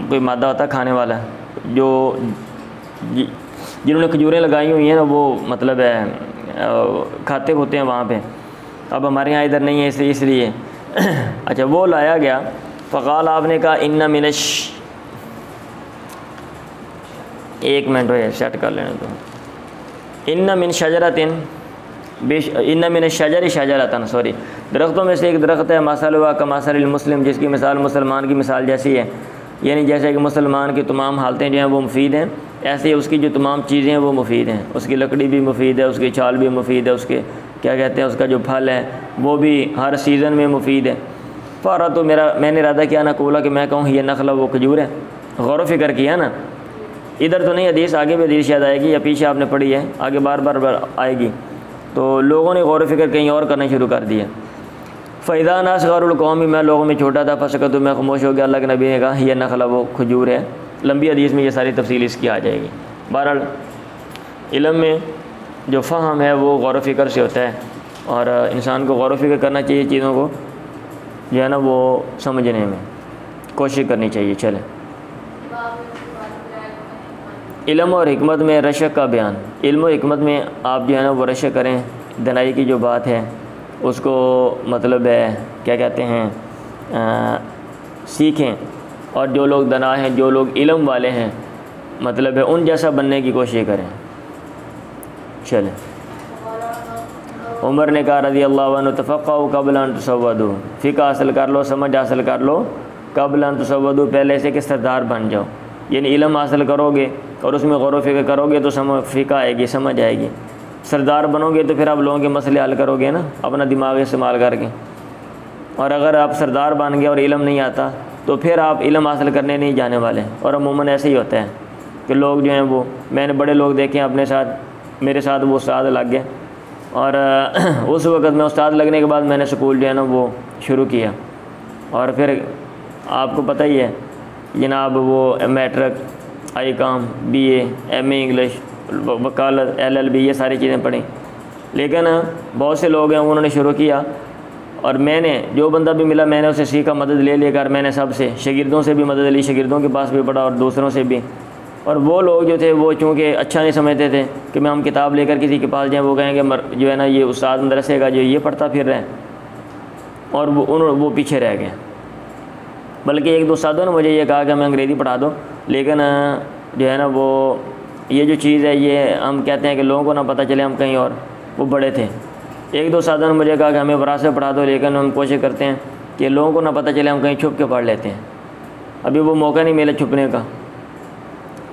कोई मादा होता है खाने वाला, जो जिन्होंने खजूरें लगाई हुई हैं ना वो मतलब है खाते होते हैं वहाँ पे। अब हमारे यहाँ इधर नहीं है इसलिए अच्छा वो लाया गया। फ़क़ाल, आपने कहा इन्ना मिनश, एक मिनट हो सेट कर लेने तो, इन्ना मिन शजरतिन, इन्ना मिन शजर शजरतन, सॉरी, दरख्तों में से एक दरख्त है, मसलुहा कमसलिल मुस्लिम, जिसकी मिसाल मुसलमान की मिसाल जैसी है, यानी जैसे कि मुसलमान की तमाम हालतें जो हैं वो मुफीद हैं, ऐसे ही उसकी जो तमाम चीज़ें हैं वो मुफीद हैं। उसकी लकड़ी भी मुफीद है, उसकी छाल भी मुफीद है, उसके क्या कहते हैं उसका जो फल है वो भी हर सीज़न में मुफीद है। फ़ारा तो मैंने इरादा किया ना कोला कि मैं कहूँ ये नखला वो खजूर है, गौर व फिक्र किया ना, इधर तो नहीं, हदीस आगे भी हदीस शायद आएगी या पीछे आपने पढ़ी है, आगे बार बार आएगी। तो लोगों ने गौर व फिक्र कहीं और करना शुरू कर दिया। फ़ैज़ा नासग़रुल कौमी, मैं लोगों में छोटा था, फसकतु, मैं खामोश हो गया। अल्लाह के नबी ने कहा यह नखला वो खजूर है। लंबी हदीस में ये सारी तफसील इसकी आ जाएगी। बहरहाल इल्म में जो फ़हम है वो गौर व फिक्र से होता है, और इंसान को गौर व फिक्र करना चाहिए, चीज़ों को जो है ना वो समझने में कोशिश करनी चाहिए। चले, इल्म और हिकमत में रशक का बयान। इल्म और हिकमत में आप जो है ना वो रशक करें, दनाई की जो बात है उसको मतलब है क्या कहते हैं सीखें, और जो लोग दना हैं, जो लोग इल्म वाले हैं, मतलब है उन जैसा बनने की कोशिश करें। चलें, उमर ने कहा रज़ी अल्लाह अन्हु, तफ़क़्क़हू क़ब्ल अन तुसव्वदू, फ़िक़्ह हासिल कर लो, समझ हासिल कर लो, क़ब्ल अन तुसव्वदू, पहले से कि सरदार बन जाओ। यानी इल्म हासिल करोगे और उसमें गौर व फिक्र करोगे तो फ़िक़्ह आएगी, समझ आएगी। सरदार बनोगे तो फिर आप लोगों के मसले हल करोगे ना अपना दिमाग इस्तेमाल करके। और अगर आप सरदार बन गए और इल्म नहीं आता तो फिर आप इल्म हासिल करने नहीं जाने वाले। और अमूमन ऐसे ही होता है कि लोग जो हैं वो, मैंने बड़े लोग देखे हैं अपने साथ, मेरे साथ वो उस्ताद लग गए, और उस वक़्त में उस्ताद लगने के बाद मैंने स्कूल जो है ना वो शुरू किया, और फिर आपको पता ही है जनाब वो matric, ICom, BA, MA English, वकालत, LLB, ये सारी चीज़ें पढ़ी। लेकिन बहुत से लोग हैं उन्होंने शुरू किया, और मैंने जो बंदा भी मिला मैंने उसे सीखा, मदद ले लेकर मैंने सबसे, शागिर्दों से भी मदद ली, शागिर्दों के पास भी पढ़ा और दूसरों से भी। और वो लोग जो थे वो चूँकि अच्छा नहीं समझते थे कि मैं हम किताब लेकर किसी के पास जाएँ, वो कहेंगे जो है ना ये उस्ताद मदरसे का जो ये पढ़ता फिर रहे हैं, और वो पीछे रह गए। बल्कि एक दो उस्तादों ने मुझे ये कहा कि हमें अंग्रेज़ी पढ़ा दो, लेकिन जो है ना वो ये जो चीज़ है ये हम कहते हैं कि लोगों को ना पता चले हम कहीं और, वो बड़े थे। एक दो उस्तादों ने मुझे कहा कि हमें वरासत पढ़ा दो, लेकिन हम कोशिश करते हैं कि लोगों को ना पता चले हम कहीं छुप के पढ़ लेते हैं। अभी वो मौका नहीं मिला छुपने का,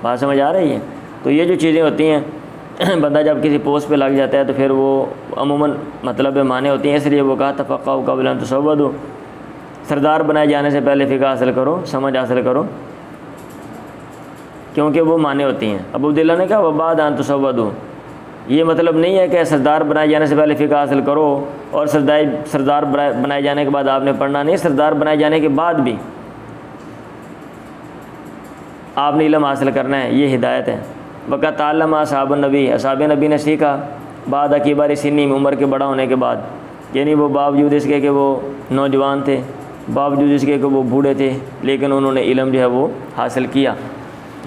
बात समझ आ रही है। तो ये जो चीज़ें होती हैं बंदा जब किसी पोस्ट पे लग जाता है तो फिर वो अमूमन मतलब माने होती हैं, इसलिए वो कहा तफ़क़्क़हू क़ब्ल अन तुसव्वदू, सरदार बनाए जाने से पहले फ़िक़्ह हासिल करो, समझ हासिल करो, क्योंकि वो माने होती हैं। अबू अब्दुल्लाह ने कहा वबाद अन तुसव्वदू, ये मतलब नहीं है कि सरदार बनाए जाने से पहले फ़िक़्ह हासिल करो और सरदार बनाए जाने के बाद आपने पढ़ना नहीं, सरदार बनाए जाने के बाद भी आपने इल्म हासिल करना है, ये हिदायत है। वक़त ताल्लमा असहाब नबी, असहाब नबी ने सीखा बाद अकीबर सिन्नी, उम्र के बड़ा होने के बाद, यानी वो बावजूद इसके कि वो नौजवान थे, बावजूद इसके कि वो बूढ़े थे, लेकिन उन्होंने इल्म जो है वो हासिल किया,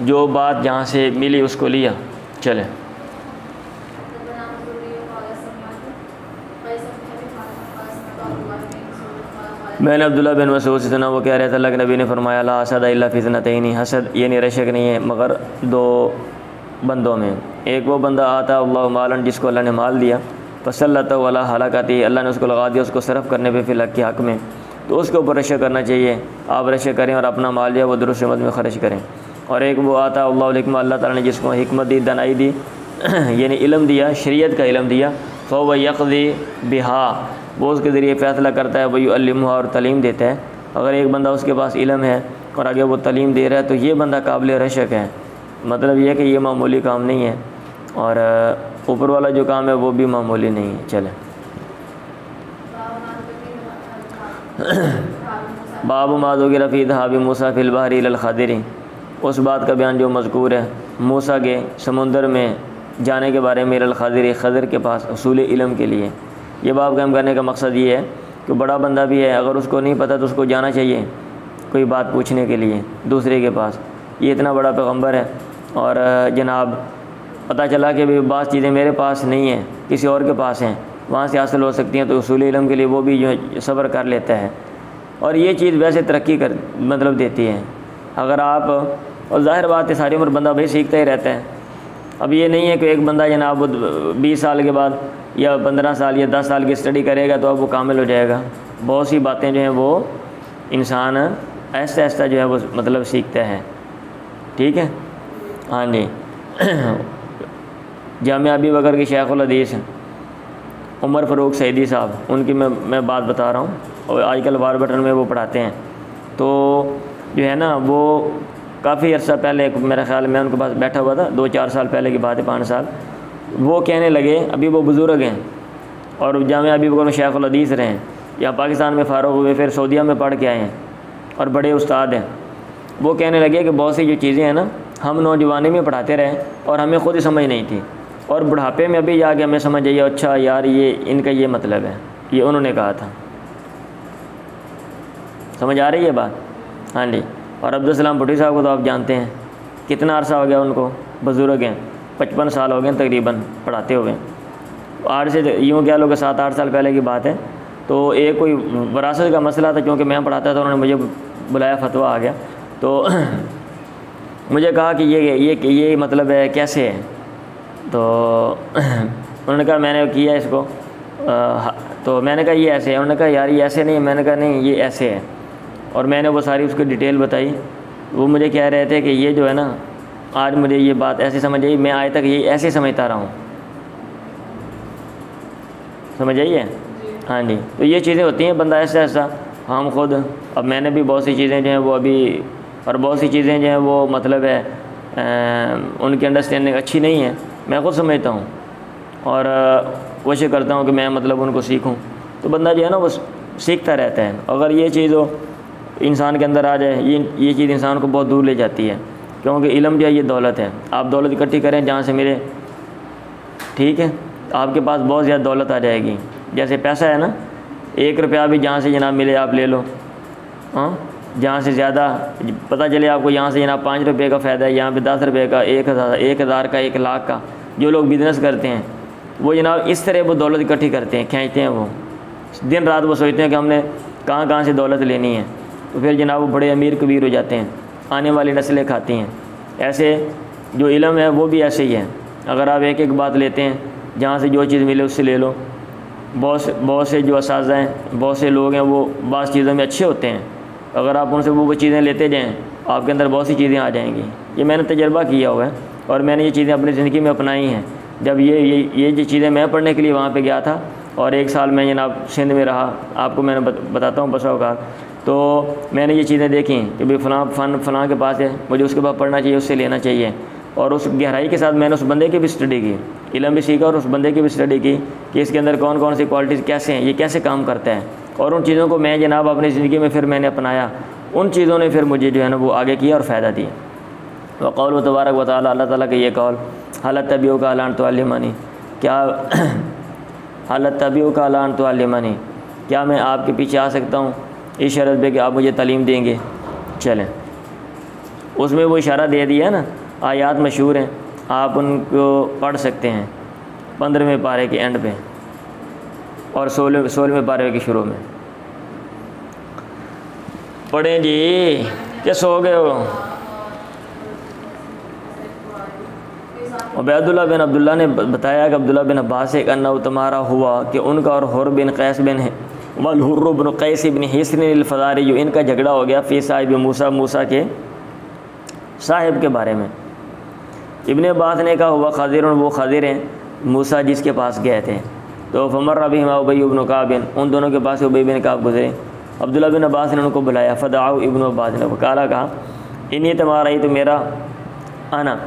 जो बात जहाँ से मिली उसको लिया। चले, मैंने अब्दुल्लाह बिन मसूद से सुना, वो कह रहे थे अल्लाह के नबी ने फरमाया ला हसद इल्ला फी इस्नतैनी, हसद ये नहीं रशक नहीं है मगर दो बंदों में। एक वो बंदा आता अल्लाह मालन, जिसको अल्लाह ने माल दिया, फसल्लतहु अला हलाकती, अल्लाह ने उसको लगा दिया उसको सरफ़ करने पे फिल हक़ के हक़ में, तो उसके ऊपर रशक करना चाहिए। आप रशक करें और अपना माल जो है वो दुरुस्त समझ में ख़र्च करें। और एक वो आता अल्लाह ताला ने जिसको हिकमत दी, दनाई दी, यानी इल्म दिया, शरीयत का इल्म दिया, फ़हुव यक़ज़ी बिहा, वो उसके ज़रिए फ़ैसला करता है, वही अल्लिमुहा, और तालीम देता है। अगर एक बंदा उसके पास इल्म है और आगे वो तालीम दे रहा है तो ये बंदा काबिल रशक है। मतलब ये कि ये मामूली काम नहीं है, और ऊपर वाला जो काम है वो भी मामूली नहीं है। चले, बाबु माज़ुकिर फ़ी ज़हाबि मूसा फ़िल बहरी इलल ख़दिरी, उस बात का बयान जो मज़कूर है मूसा के समुंदर में जाने के बारे में, इलल ख़दिरी, ख़ज़र के पास उसूल इल्म के लिए। ये बाब कायम करने का मकसद ये है कि बड़ा बंदा भी है, अगर उसको नहीं पता तो उसको जाना चाहिए कोई बात पूछने के लिए दूसरे के पास। ये इतना बड़ा पैगम्बर है, और जनाब पता चला कि भाई बात चीज़ें मेरे पास नहीं हैं, किसी और के पास हैं, वहाँ से हासिल हो सकती हैं, तो उसूल इल्म के लिए वो भी जो है सब्र कर लेता है। और ये चीज़ वैसे तरक्की कर मतलब देती है अगर आप, और ज़ाहिर बात है सारी उम्र बंदा भाई सीखता ही रहता है। अब ये नहीं है कि एक बंदा जनाब 20 साल के बाद या 15 साल या 10 साल की स्टडी करेगा तो अब वो कामिल हो जाएगा। बहुत सी बातें जो हैं वो इंसान ऐसा ऐसा जो है वो मतलब सीखता है। ठीक है, हाँ जी। जामिया अबी बकर के शेखुल हदीस उमर फ़ारूक सईदी साहब, उनकी मैं बात बता रहा हूँ, और आजकल वारबटन में वो पढ़ाते हैं। तो जो है ना वो काफ़ी अर्सा पहले, मेरा ख्याल मैं उनके पास बैठा हुआ था, 2-4 साल पहले की बात है, 5 साल। वो कहने लगे, अभी वो बुज़ुर्ग हैं और जामिया अबी बकर में शेखुल हदीस रहे हैं, या पाकिस्तान में फ़ारुक़ हुए, फिर सऊदीया में पढ़ के आए हैं और बड़े उस्ताद हैं। वो कहने लगे कि बहुत सी जो चीज़ें हैं ना, हम नौजवानी में पढ़ाते रहे और हमें ख़ुद ही समझ नहीं थी, और बुढ़ापे में अभी जाके हमें समझ आई, अच्छा यार ये इनका ये मतलब है, ये उन्होंने कहा था। समझ आ रही है बात? हाँ जी। और अब्दुल सलाम भुट्टी साहब को तो आप जानते हैं, कितना अरसा हो गया उनको, बुज़ुर्ग हैं, 55 साल हो गए तकरीबन पढ़ाते हुए। आज से यूँ कह लो कि 7-8 साल पहले की बात है। तो एक कोई वरासत का मसला था, क्योंकि मैं पढ़ाता था, उन्होंने मुझे बुलाया, फतवा आ गया, तो मुझे कहा कि ये मतलब है कैसे है। तो उन्होंने कहा मैंने किया इसको, तो मैंने कहा ये ऐसे है। उन्होंने कहा यार ये ऐसे नहीं है। मैंने कहा नहीं ये ऐसे है, और मैंने वो सारी उसकी डिटेल बताई। वो मुझे कह रहे थे कि ये जो है ना, आज मुझे ये बात ऐसे समझ आई, मैं आज तक ये ऐसे समझता रहा हूँ। समझ आई है? हाँ जी। तो ये चीज़ें होती हैं, बंदा ऐसा ऐसा हम खुद, अब मैंने भी बहुत सी चीज़ें जो हैं वो अभी, और बहुत सी चीज़ें जो हैं वो मतलब है उनकी अंडरस्टैंडिंग अच्छी नहीं है, मैं खुद समझता हूँ और कोशिश करता हूँ कि मैं मतलब उनको सीखूँ। तो बंदा जो है ना वो सीखता रहता है। अगर ये चीज़ हो इंसान के अंदर आ जाए, ये चीज़ इंसान को बहुत दूर ले जाती है, क्योंकि इल्म जो है ये दौलत है। आप दौलत इकट्ठी करें जहाँ से मिले, ठीक है, आपके पास बहुत ज़्यादा दौलत आ जाएगी। जैसे पैसा है ना, 1 रुपया भी जहाँ से जनाब मिले आप ले लो, हाँ, जहाँ से ज़्यादा पता चले आपको, यहाँ से जनाब 5 रुपये का फ़ायदा है, यहाँ पे 10 रुपये का, 1,000 का, 1 लाख का। जो लोग बिज़नेस करते हैं वो जनाब इस तरह वो दौलत इकट्ठी करते हैं, खींचते हैं, वो दिन रात वो सोचते हैं कि हमने कहाँ कहाँ से दौलत लेनी है। तो फिर जनाब वो बड़े अमीर कबीर हो जाते हैं, आने वाली नस्लें खाती हैं। ऐसे जो इल्म है वो भी ऐसे ही है। अगर आप एक एक बात लेते हैं, जहाँ से जो चीज़ मिले उससे ले लो। बहुत से जो असातिज़ा हैं, बहुत से लोग हैं, वो बाज़ चीज़ों में अच्छे होते हैं। अगर आप उनसे वो चीज़ें लेते जाएँ, आपके अंदर बहुत सी चीज़ें आ जाएंगी। ये मैंने तजर्बा किया हुआ है और मैंने ये चीज़ें अपनी ज़िंदगी में अपनाई हैं। जब ये जो चीज़ें मैं पढ़ने के लिए वहाँ पे गया था, और 1 साल मैं जनाब सिंध में रहा, आपको मैंने बताता हूँ बसा औकात। तो मैंने ये चीज़ें देखी कि भाई फ़लाँ के पास है, मुझे उसके बाद पढ़ना चाहिए, उससे लेना चाहिए। और उस गहराई के साथ मैंने उस बंदे की भी स्टडी की, इल्म भी सीखा और उस बंदे की भी स्टडी की कि इसके अंदर कौन कौन सी क्वालिटीज़ कैसे हैं, ये कैसे काम करता है। और उन चीज़ों को मैं जनाब अपनी ज़िंदगी में फिर मैंने अपनाया। उन चीज़ों ने फिर मुझे जो है ना वो आगे किया और फ़ायदा दिया। वक़ौल तबारक व तआला, अल्लाह ताला का ये कौल, हालत तबियो का अलान तुअल्लिमनी, क्या हालत तबियो का अलान तुअल्लिमनी, क्या मैं आपके पीछे आ सकता हूँ इस शर्त पे कि आप मुझे तालीम देंगे। चलें, उसमें वो इशारा दे दिया ना, आयात मशहूर हैं, आप उनको पढ़ सकते हैं 15वें पारे के एंड पे और 16वें पारे के शुरू में। पढ़ें जी, क्या सो गए हो? उबैदुल्लाह बिन अब्दुल्ला ने बताया कि अब्दुल्ला बिन अब्बास से अन्ना तुम्हारा हुआ कि उनका और हुर बिन कैस बिन वल हुर्र बिन कैस बिन हिस्न अल-फज़ारी, जो इनका झगड़ा हो गया फ़ी साहिब मूसा के साहिब के बारे में। इब्ने अब्बास ने कहा हुआ खादिर, वो खादिर हैं मूसा जिसके पास गए थे। तो फमर रबीहिमा उबई इब्न काब, उन दोनों के पास उबई बिन काब गुजरे। अब्दुल्ला बिन अब्बास ने उनको बुलाया, फ़दाउ इब्न अब्बास ने काला कहा, इन्हीं तुम्हारा ही तो मेरा आना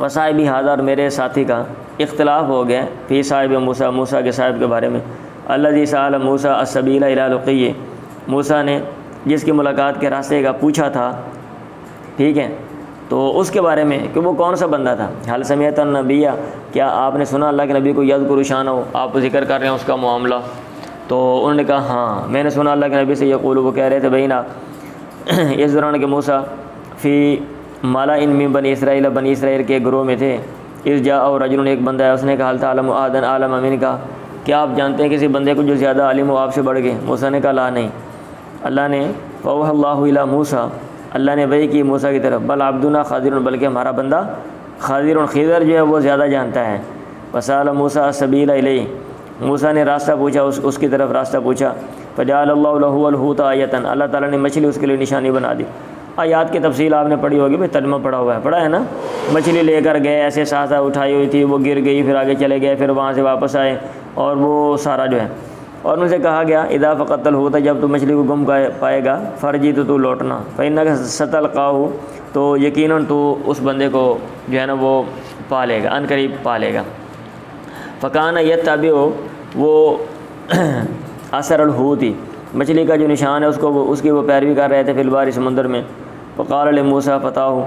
वसाहिबी हाज़ा, और मेरे साथी का इख्तलाफ हो गया फ़ी साहिब मूसा के साहिब के बारे में। अल्लज़ी सअल मूसा अस्सबीला इला लुक़ी, मूसा ने जिसकी मुलाकात के रास्ते का पूछा था, ठीक है, तो उसके बारे में कि वो कौन सा बंदा था। हल समिअत नबिया, क्या आपने सुना अल्लाह के नबी को यज़कुरु शानहु, आप जिक्र कर रहे हैं उसका मामला। तो उन्होंने कहा हाँ मैंने सुना अल्लाह के नबी से यक़ूल, वो कह रहे थे भईना इस दौरान के मूसा फ़ी माला इन में बनी इसराइल के ग्रोह में थे। इस जा और रजुल, एक बंदा है, उसने कहा हल तालम आदन आलम अमीन का, क्या आप जानते हैं किसी बंदे को जो ज़्यादा आलिम हो आपसे बढ़ गए? मूसा ने कहा ला नहीं। अल्लाह ने फ़अवहल्लाहु इला मूसा, अल्लाह ने वही की मूसा की तरफ, बल अब्दुना खादिर, बल्कि हमारा बंदा खादिर, खिदर जो है वो ज़्यादा जानता है। वसाल मूसा सबीला इलैहि, मूसा ने रास्ता पूछा, उसकी तरफ रास्ता पूछा। फ़जअलल्लाहु लहु अल-हूत आयतन, अल्लाह ताला ने मछली उसके लिए निशानी बना दी। आयात की तफसील आपने पढ़ी होगी, भाई तर्जुमा पढ़ा हुआ है, पढ़ा है ना। मछली लेकर गए, ऐसे साथ उठाई हुई थी, वो गिर गई, फिर आगे चले गए, फिर वहाँ से वापस आए, और वो सारा जो है। और उनसे कहा गया इदा फ़क़तल होता, जब तू मछली को गुम पाएगा, फ़र्जी तो तू लौटना, फ़इन्नका सतलक़ाहु, तो यकीनन तो उस बंदे को जो है ना वो पालेगा, अनकरीब पालेगा। फ़काना यत्तबिउ, वो असर अलहूती, मछली का जो निशान है उसकी वो पैरवी कर रहे थे फिलबारी समुंदर में। फ़क़ाल मूसा फ़ताहु,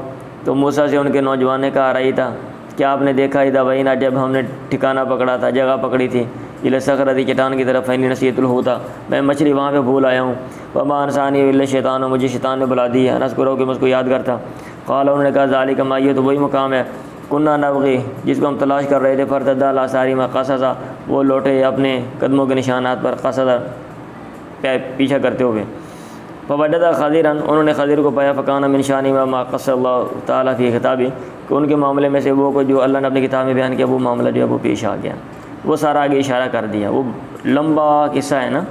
तो मूसा से उनके नौजवान ने कहा, रही था क्या आपने देखा, इदा वहीना, जब हमने ठिकाना पकड़ा था, जगह पकड़ी थी, इला सखरती, चट्टान की तरफ, फ़ैनी नसीतुल होता, मैं मछली वहाँ पे भूल आया हूँ। वमा अनसानी इल्ला शैतान, मुझे शैतान ने बुला दी है, नस्कुरो कि मैं उसको याद करता। क़ाल, उन्होंने कहा, ज़ालिका मा, ये तो वही मुकाम है, कुन्ना नबग़ी, जिसको हम तलाश कर रहे थे। फ़रतद्दा अला आसारिहिमा क़ससा, वो लौटे अपने कदमों के निशानात पर, क़ससा पीछा करते हुए। फ़वजदा ख़दिरन, उन्होंने खदिर को पाया। फ़काना मिन शानिहिमा मा क़स्सल्लाहु तआला फ़ी किताबी, कि उनके मामले में से वो को जो अल्लाह ने अपनी किताब में बयान किया, वो मामला जो है वो पेश आ गया। वो सारा आगे इशारा कर दिया, वो लंबा किस्सा है ना,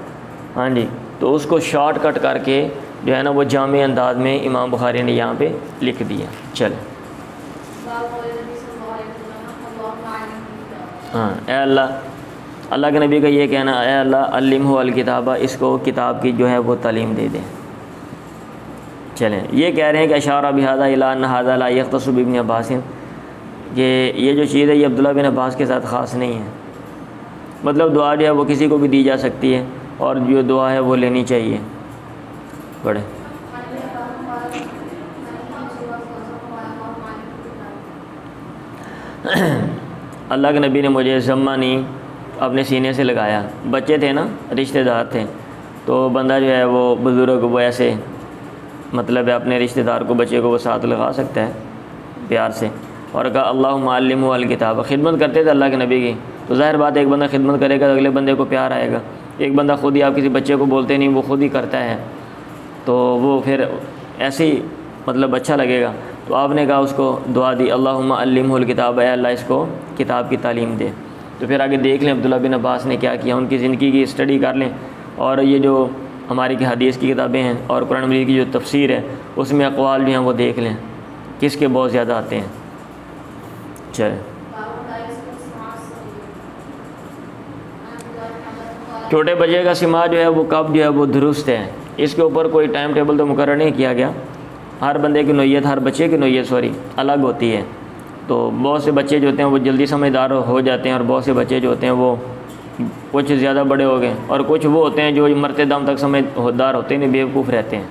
हाँ जी, तो उसको शॉर्टकट करके जो है ना वो जामे अंदाज में इमाम बुखारी ने यहाँ पे लिख दिया। चल हाँ, ए अल्लाह, अल्लाह के नबी का ये कहना, ए अल्लाह अल्लिमहु अल किताबा, इसको किताब की जो है वो तालीम दे दें। चलें, ये कह रहे हैं कि अशारा बिहादा इला अन्न हादा ला यख्तसु बिब्न अब्बास, ये जो चीज़ है ये अब्दुल्लाह बिन अब्बास के साथ ख़ास नहीं है। मतलब दुआ जो है वो किसी को भी दी जा सकती है, और जो दुआ है वो लेनी चाहिए। पढ़े अल्लाह के नबी ने मुझे ज़म्मानी अपने सीने से लगाया। बच्चे थे ना, रिश्तेदार थे, तो बंदा जो है वो बुज़ुर्ग वो ऐसे मतलब है अपने रिश्तेदार को, बच्चे को वो साथ लगा सकता है प्यार से। और कहा अल्लाहुम्मा अल्लिमहु अल किताब, खिदमत करते थे अल्लाह के नबी की। तो ज़ाहिर बात है, एक बंदा खिदमत करेगा तो अगले बंदे को प्यार आएगा। एक बंदा खुद ही, आप किसी बच्चे को बोलते नहीं, वो खुद ही करता है, तो वो फिर ऐसे ही मतलब अच्छा लगेगा। तो आपने कहा उसको दुआ दी, अल्लाहुम्मा अल्लिमहु अल किताब, अल्लाह इसको किताब की तालीम दे। तो फिर आगे देख लें अब्दुल्लाह बिन अब्बास ने क्या किया, उनकी ज़िंदगी की स्टडी कर लें। और ये जो हमारी की हदीस की किताबें हैं और कुरान मजीद की जो तफसीर है, उसमें अक़वाल जो हैं वो देख लें, किसके बहुत ज़्यादा आते हैं। चल, छोटे बच्चे का सिमा जो है वो कब जो है वो दुरुस्त है, इसके ऊपर कोई टाइम टेबल तो मुकर्रर नहीं किया गया। हर बंदे की नोयत, हर बच्चे की नोयत अलग होती है। तो बहुत से बच्चे जो होते हैं वो जल्दी समझदार हो जाते हैं, और बहुत से बच्चे जो होते हैं वो कुछ ज़्यादा बड़े हो गए, और कुछ वो होते हैं जो मरते दम तक समझदार होते नहीं, बेवकूफ़ रहते हैं।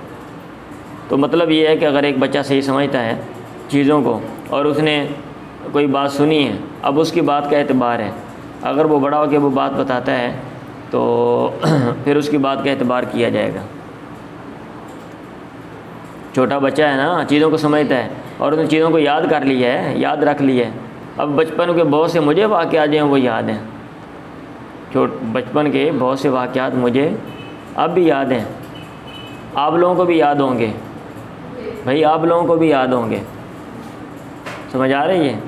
तो मतलब ये है कि अगर एक बच्चा सही समझता है चीज़ों को और उसने कोई बात सुनी है, अब उसकी बात का एतबार है। अगर वो बड़ा हो के वो बात बताता है तो फिर उसकी बात का एतबार किया जाएगा। छोटा बच्चा है ना, चीज़ों को समझता है और उसने चीज़ों को याद कर लिया है, याद रख लिया है। अब बचपन के बहुत से मुझे वाक़यात जो हैं वो याद हैं, बचपन के बहुत से वाक़यात मुझे अब भी याद हैं, आप लोगों को भी याद होंगे भाई, आप लोगों को भी याद होंगे। समझ आ रही है?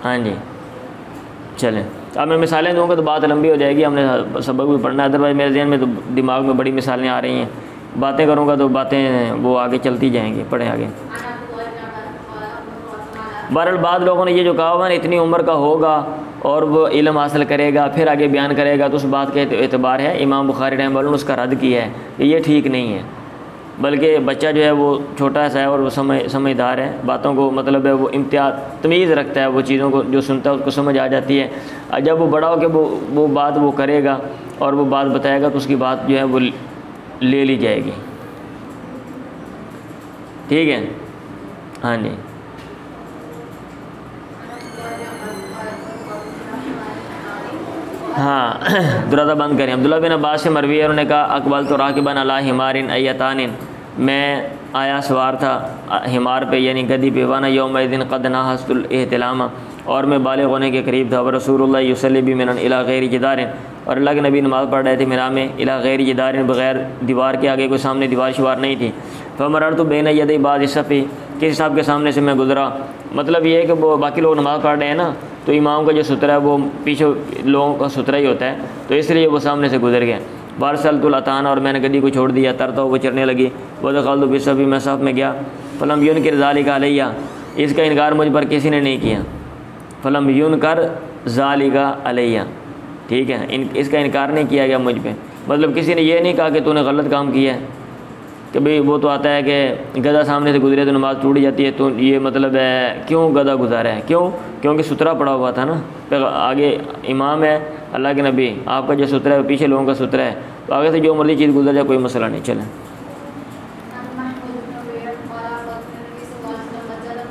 हाँ जी। चलें, अब मैं मिसालें दूँगा तो बात लंबी हो जाएगी, हमने सबक भी पढ़ना है, अदरवाइज़ मेरे ज़हन में तो दिमाग में बड़ी मिसालें आ रही हैं, बातें करूँगा तो बातें वो आगे चलती जाएंगी। पढ़ें आगे। बहरहाल बाद लोगों ने ये जो कहा हुआ ना, इतनी उम्र का होगा और वो इल्म हासिल करेगा फिर आगे बयान करेगा, तो उस बात के एतबार है इमाम बुखारी रहमतुल्लाह ने उसका रद्द किया है कि ये ठीक नहीं है। बल्कि बच्चा जो है वो छोटा सा है और वो समझदार है, बातों को मतलब है वो इम्तियाज़ तमीज़ रखता है, वो चीज़ों को जो सुनता है उसको समझ आ जाती है। और जब वो बड़ा हो के वो बात वो करेगा और वो बात बताएगा तो उसकी बात जो है वो ले ली जाएगी। ठीक है? हाँ जी। हाँ, दुरादा बंद करें। अब्दुल्ला बिन अब्बास से मरवी है, उन्होंने कहा अकबल तो राकिबन अला हिमारिन अयतानिन, मैं आया सवार था हिमार पे यानी गदी पे, वाना यौमइदिन क़द नहस्तुल इहतिलामा, और मैं बालिग़ होने के करीब था। व रसूलुल्लाह युसल्ली बि मिनन इला गैरि जिदारिन, और अल्लाह के नबी नमाज़ पढ़ रहे थे मिना में, इला गैरि जिदारिन, बग़ैर दीवार के, आगे कोई सामने दीवार शिवार नहीं थी। फ़मररतु बैन यदै बाज़ सफ़ी, किसी साहब के सामने से मैं गुज़रा। मतलब ये है कि वो बाकी लोग नमाज़ पढ़ रहे हैं ना, तो इमाम का जो सुतरा है वो पीछे लोगों का सुतरा ही होता है, तो इसलिए वो सामने से गुजर गया। वारसलतुल अताना, और मैंने गद्दी को छोड़ दिया, तरता वो चढ़ने लगी। वदखलतु बिस्सफ़ी, मैं सफ़ में गया। फ़लम युनकिर ज़ालिका अलैया, इसका इनकार मुझ पर किसी ने नहीं किया। फ़लम युनकर ज़ालिका अलैया, ठीक है, इसका इनकार नहीं किया गया मुझ पर। मतलब किसी ने ये नहीं कहा कि तूने गलत काम किया है, कि भाई वो तो आता है कि गधा सामने से गुजरे तो नमाज़ टूट जाती है, तो ये मतलब है क्यों गधा गुजारा है, क्यों? क्योंकि सुतरा पड़ा हुआ था ना, तो आगे इमाम है अल्लाह के नबी, आपका जो सुतरा है पीछे लोगों का सुतरा है, तो आगे से जो मर्जी चीज़ गुजर जाए कोई मसला नहीं। चले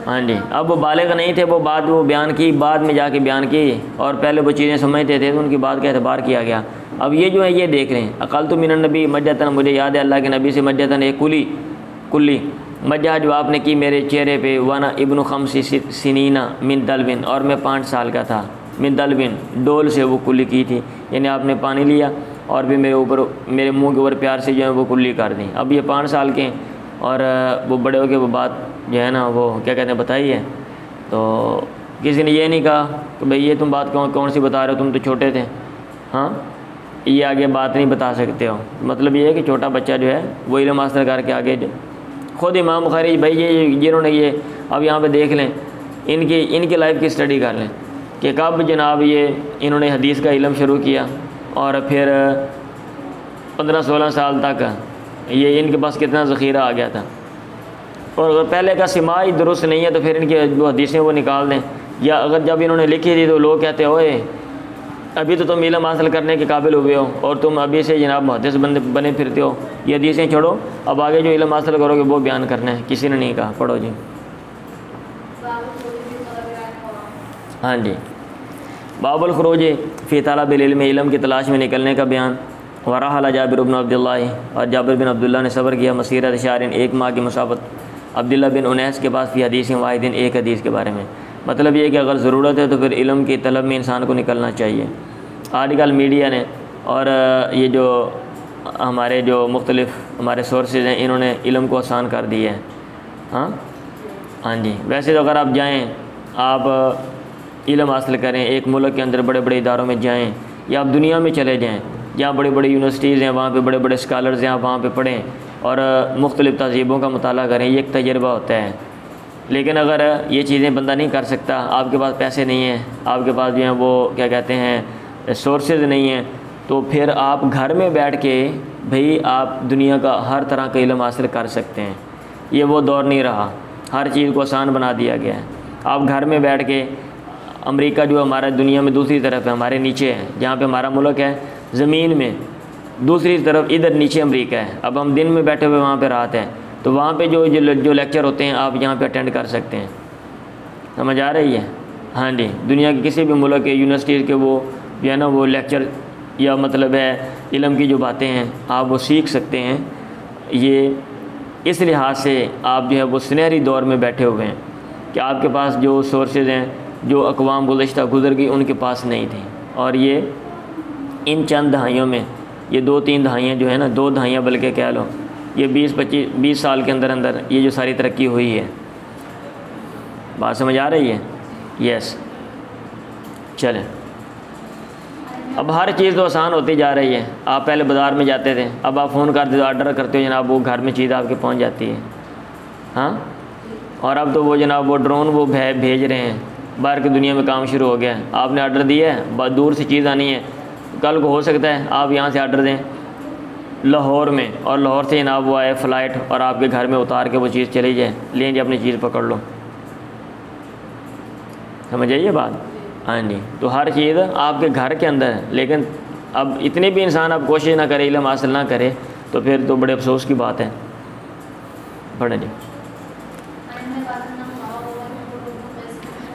हाँ जी। अब वो बालिग नहीं थे, वो बात वो बयान की, बाद में जाके बयान की, और पहले वो चीज़ें समझते थे तो उनकी बात का एतबार किया गया। अब ये जो है ये देख रहे हैं, अकल तो मिनन नबी मज्जतन, मुझे याद है अल्लाह के नबी से मज्जतन एक कुली मज्जा जो आपने की मेरे चेहरे पे, वाना इब्नु खम्सी सिनीना मिन दलबिन, और मैं 5 साल का था, मिन दलबिन डोल से वो कुली की थी, यानी आपने पानी लिया और भी मेरे ऊपर मेरे मुंह के ऊपर प्यार से जो है वो कुली कर दी। अब ये 5 साल के हैं और वो बड़े हो के वो बात जो है ना वो क्या कहते हैं बताई है, तो किसी ने ये नहीं कहा कि भाई ये तुम बात कौन सी बता रहे हो, तुम तो छोटे थे। हाँ, ये आगे बात नहीं बता सकते हो, मतलब ये है कि छोटा बच्चा जो है वो इल्म हासिल करके आगे खुद इमाम बुखारी भाई ये जिन्होंने ये अब यहाँ पे देख लें, इनकी लाइफ की स्टडी कर लें कि कब जनाब ये इन्होंने हदीस का इल्म शुरू किया और फिर 15-16 साल तक ये इनके पास कितना ज़ख़ीरा आ गया था। और अगर पहले का सिमा ही दुरुस्त नहीं है तो फिर इनकी जो हदीसें वो निकाल दें, या अगर जब इन्होंने लिखी थी तो लोग कहते ओए अभी तो तुम इल्म हासिल करने के काबिल हुए हो और तुम अभी से जनाब मुहद्दिस बने फिरते हो, ये हदीसें छोड़ो, अब आगे जो इल्म हासिल करोगे वो बयान करना है। किसी ने नहीं कहा, पढ़ो जी। हाँ जी, बाबुल खुरूज फ़ी तलबिल इल्म, इल्म की तलाश में निकलने का बयान। वरहल जाबिर बिन अब्दुल्ला, और जाबिर बिन अब्दुल्ला ने सब्र किया मसीरत शारिन, 1 माह की मुसाफत, अब्दुल्ला बिन उनैस के पास फ़ी हदीस वाहिदिन, एक हदीस के बारे में। मतलब ये कि अगर ज़रूरत है तो फिर इल्म की तलब में इंसान को निकलना चाहिए। आजकल मीडिया ने और ये जो हमारे जो मुख्तलिफ़ हमारे सोर्सेज हैं इन्होंने इल्म को आसान कर दिया है। हाँ जी, वैसे तो अगर आप जाएँ, आप इल्म हासिल करें, एक मुल्क के अंदर बड़े बड़े इदारों में जाएँ या आप दुनिया में चले जाएँ, जहाँ बड़ी बड़ी यूनिवर्सिटीज़ हैं वहाँ पे बड़े बड़े स्कॉलर्स हैं, आप वहाँ पे पढ़ें और मुख्तलिफ़ तहज़ीबों का मुताला करें, ये एक तजर्बा होता है। लेकिन अगर ये चीज़ें बंदा नहीं कर सकता, आपके पास पैसे नहीं हैं, आपके पास जो है वो क्या कहते हैं सोर्सेज नहीं हैं, तो फिर आप घर में बैठ के भाई आप दुनिया का हर तरह का इल्म हासिल कर सकते हैं। ये वो दौर नहीं रहा, हर चीज़ को आसान बना दिया गया है। आप घर में बैठ के, अमेरिका जो हमारा दुनिया में दूसरी तरफ है, हमारे नीचे है, जहाँ पे हमारा मुल्क है ज़मीन में, दूसरी तरफ इधर नीचे अमेरिका है। अब हम दिन में बैठे हुए वहाँ पे रात है, तो वहाँ पे जो लेक्चर होते हैं आप यहाँ पे अटेंड कर सकते हैं। समझ आ रही है? हाँ जी, दुनिया के किसी भी मुल्क के यूनिवर्सिटीज़ के वो जो है ना वो लेक्चर या मतलब है इल्म की जो बातें हैं आप वो सीख सकते हैं। ये इस लिहाज से आप जो है वो सुनहरी दौर में बैठे हुए हैं कि आपके पास जो सोर्सेज हैं जो अक़वाम गुज़श्ता गुज़र गई उनके पास नहीं थी, और ये इन चंद दहाइयों में, ये 2-3 दहाइयाँ जो है ना, 2 दहाइयाँ बल्कि कह लो, ये 20 साल के अंदर अंदर ये जो सारी तरक्की हुई है। बात समझ आ रही है? यस। चलें, अब हर चीज़ तो आसान होती जा रही है। आप पहले बाज़ार में जाते थे, अब आप फ़ोन कर दे, ऑर्डर करते हो जनाब, वो घर में चीज़ आपके पहुंच जाती है। हाँ, और अब तो वो जनाब वो ड्रोन वो भेज रहे हैं, बाहर की दुनिया में काम शुरू हो गया है। आपने ऑर्डर दिया है, बहुत दूर से चीज़ आनी है, कल को हो सकता है आप यहाँ से ऑर्डर दें लाहौर में, और लाहौर से जनाब वो आए फ़्लाइट और आपके घर में उतार के वो चीज़ चली जाए, लें जी अपनी चीज़ पकड़ लो। समझ आइए बात? हाँ जी, तो हर चीज़ आपके घर के अंदर है। लेकिन अब इतनी भी इंसान अब कोशिश ना करे, इल्म हासिल ना करे, तो फिर तो बड़े अफसोस की बात है। पढ़े जी।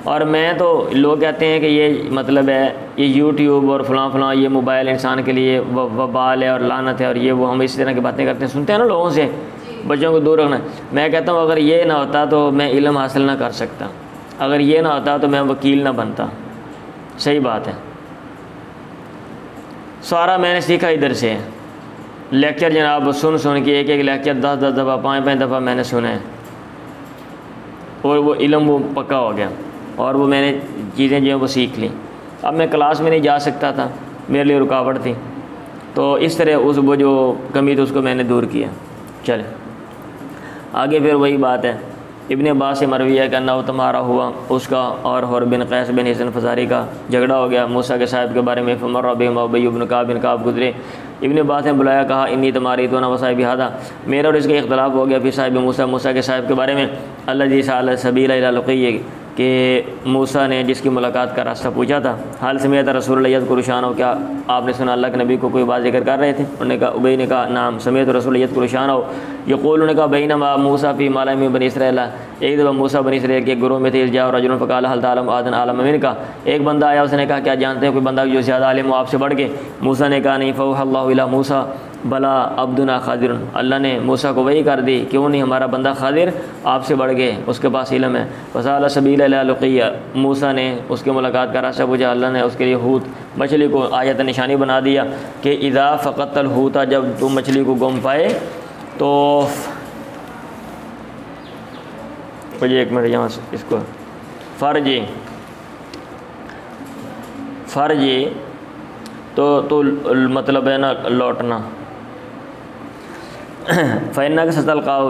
और मैं तो लोग कहते हैं कि ये मतलब है ये यूट्यूब और फलां ये मोबाइल इंसान के लिए वबाल है और लानत है, और ये वो हम इस तरह की बातें करते हैं, सुनते हैं ना लोगों से, बच्चों को दूर रखना। मैं कहता हूँ अगर ये ना होता तो मैं इल्म हासिल ना कर सकता, अगर ये ना होता तो मैं वकील ना बनता। सही बात है, सारा मैंने सीखा इधर से है। लेक्चर जनाब सुन के एक लेक्चर 10 दफ़ा 5 दफ़ा मैंने सुना है, और वो इल्म वो पक्का हो गया, और वो मैंने चीज़ें जो है वो सीख ली। अब मैं क्लास में नहीं जा सकता था, मेरे लिए रुकावट थी, तो इस तरह उस वो जो कमी थी उसको मैंने दूर किया। चले आगे, फिर वही बात है, इब्ने अब्बास से मरवी है कि अन्ना तुम्हारा हुआ उसका और हुर बिन कैस बिन हिसन फ़ज़ारी का झगड़ा हो गया मूसा के साहिब के बारे में। फ़मर बिहिम उबई बिन काब गुज़रे, इब्न अब्बास ने बुलाया, कहा इन्नी तुम्हारी तो ना वसाहिब हादा, मेरा और इसका इख्तलाफ हो गया फिर साहिब मूसा, मूसा के साहिब के बारे में, अल्लाह जी साल सबीला इला लुक़ी, कि मूसा ने जिसकी मुलाकात का रास्ता पूछा था। हाल समियत रसूल यज़कुरुशान, क्या आपने सुना अल्लाह के नबी को कोई बात जिक्र कर रहे थे? उन्होंने कहा, उबई ने कहा नाम समियत रसूल यज़कुरुशान यक़ूल, ने कहा बैनमा मूसा फ़ी माला में बनी इसराइल, एक दफ़ा मूसा बनी इसराइल के गुरों में थे, जाओ रजुलन फ़क़ाल हल तालम आदन आलम अमीन का, एक बंदा आया उसने कहा क्या जानते हैं कोई बंदा जो ज़्यादा आलिम हो आपसे बढ़ के? मूसा ने कहा नहीं, फ़अव्हल्लाहु इला मूसा भला अब्दुना खादिर, अल्लाह ने मूसा को वही कर दी, क्यों नहीं हमारा बंदा खादिर आपसे बढ़ गए, उसके पास इल्म है। वसाल सबीला इला लुक़िया, मूसा ने उसके मुलाकात का रास्ता पूछा, अल्लाह ने उसके लिए हूत मछली को आयत निशानी बना दिया कि इज़ा फ़क़तल हूता, जब तुम मछली को गुम पाए तो मुझे एक मिनट यहाँ इसको फ़र्जी तो मतलब है ना लौटना, फ़ैन्ना के सतलक़ाहु,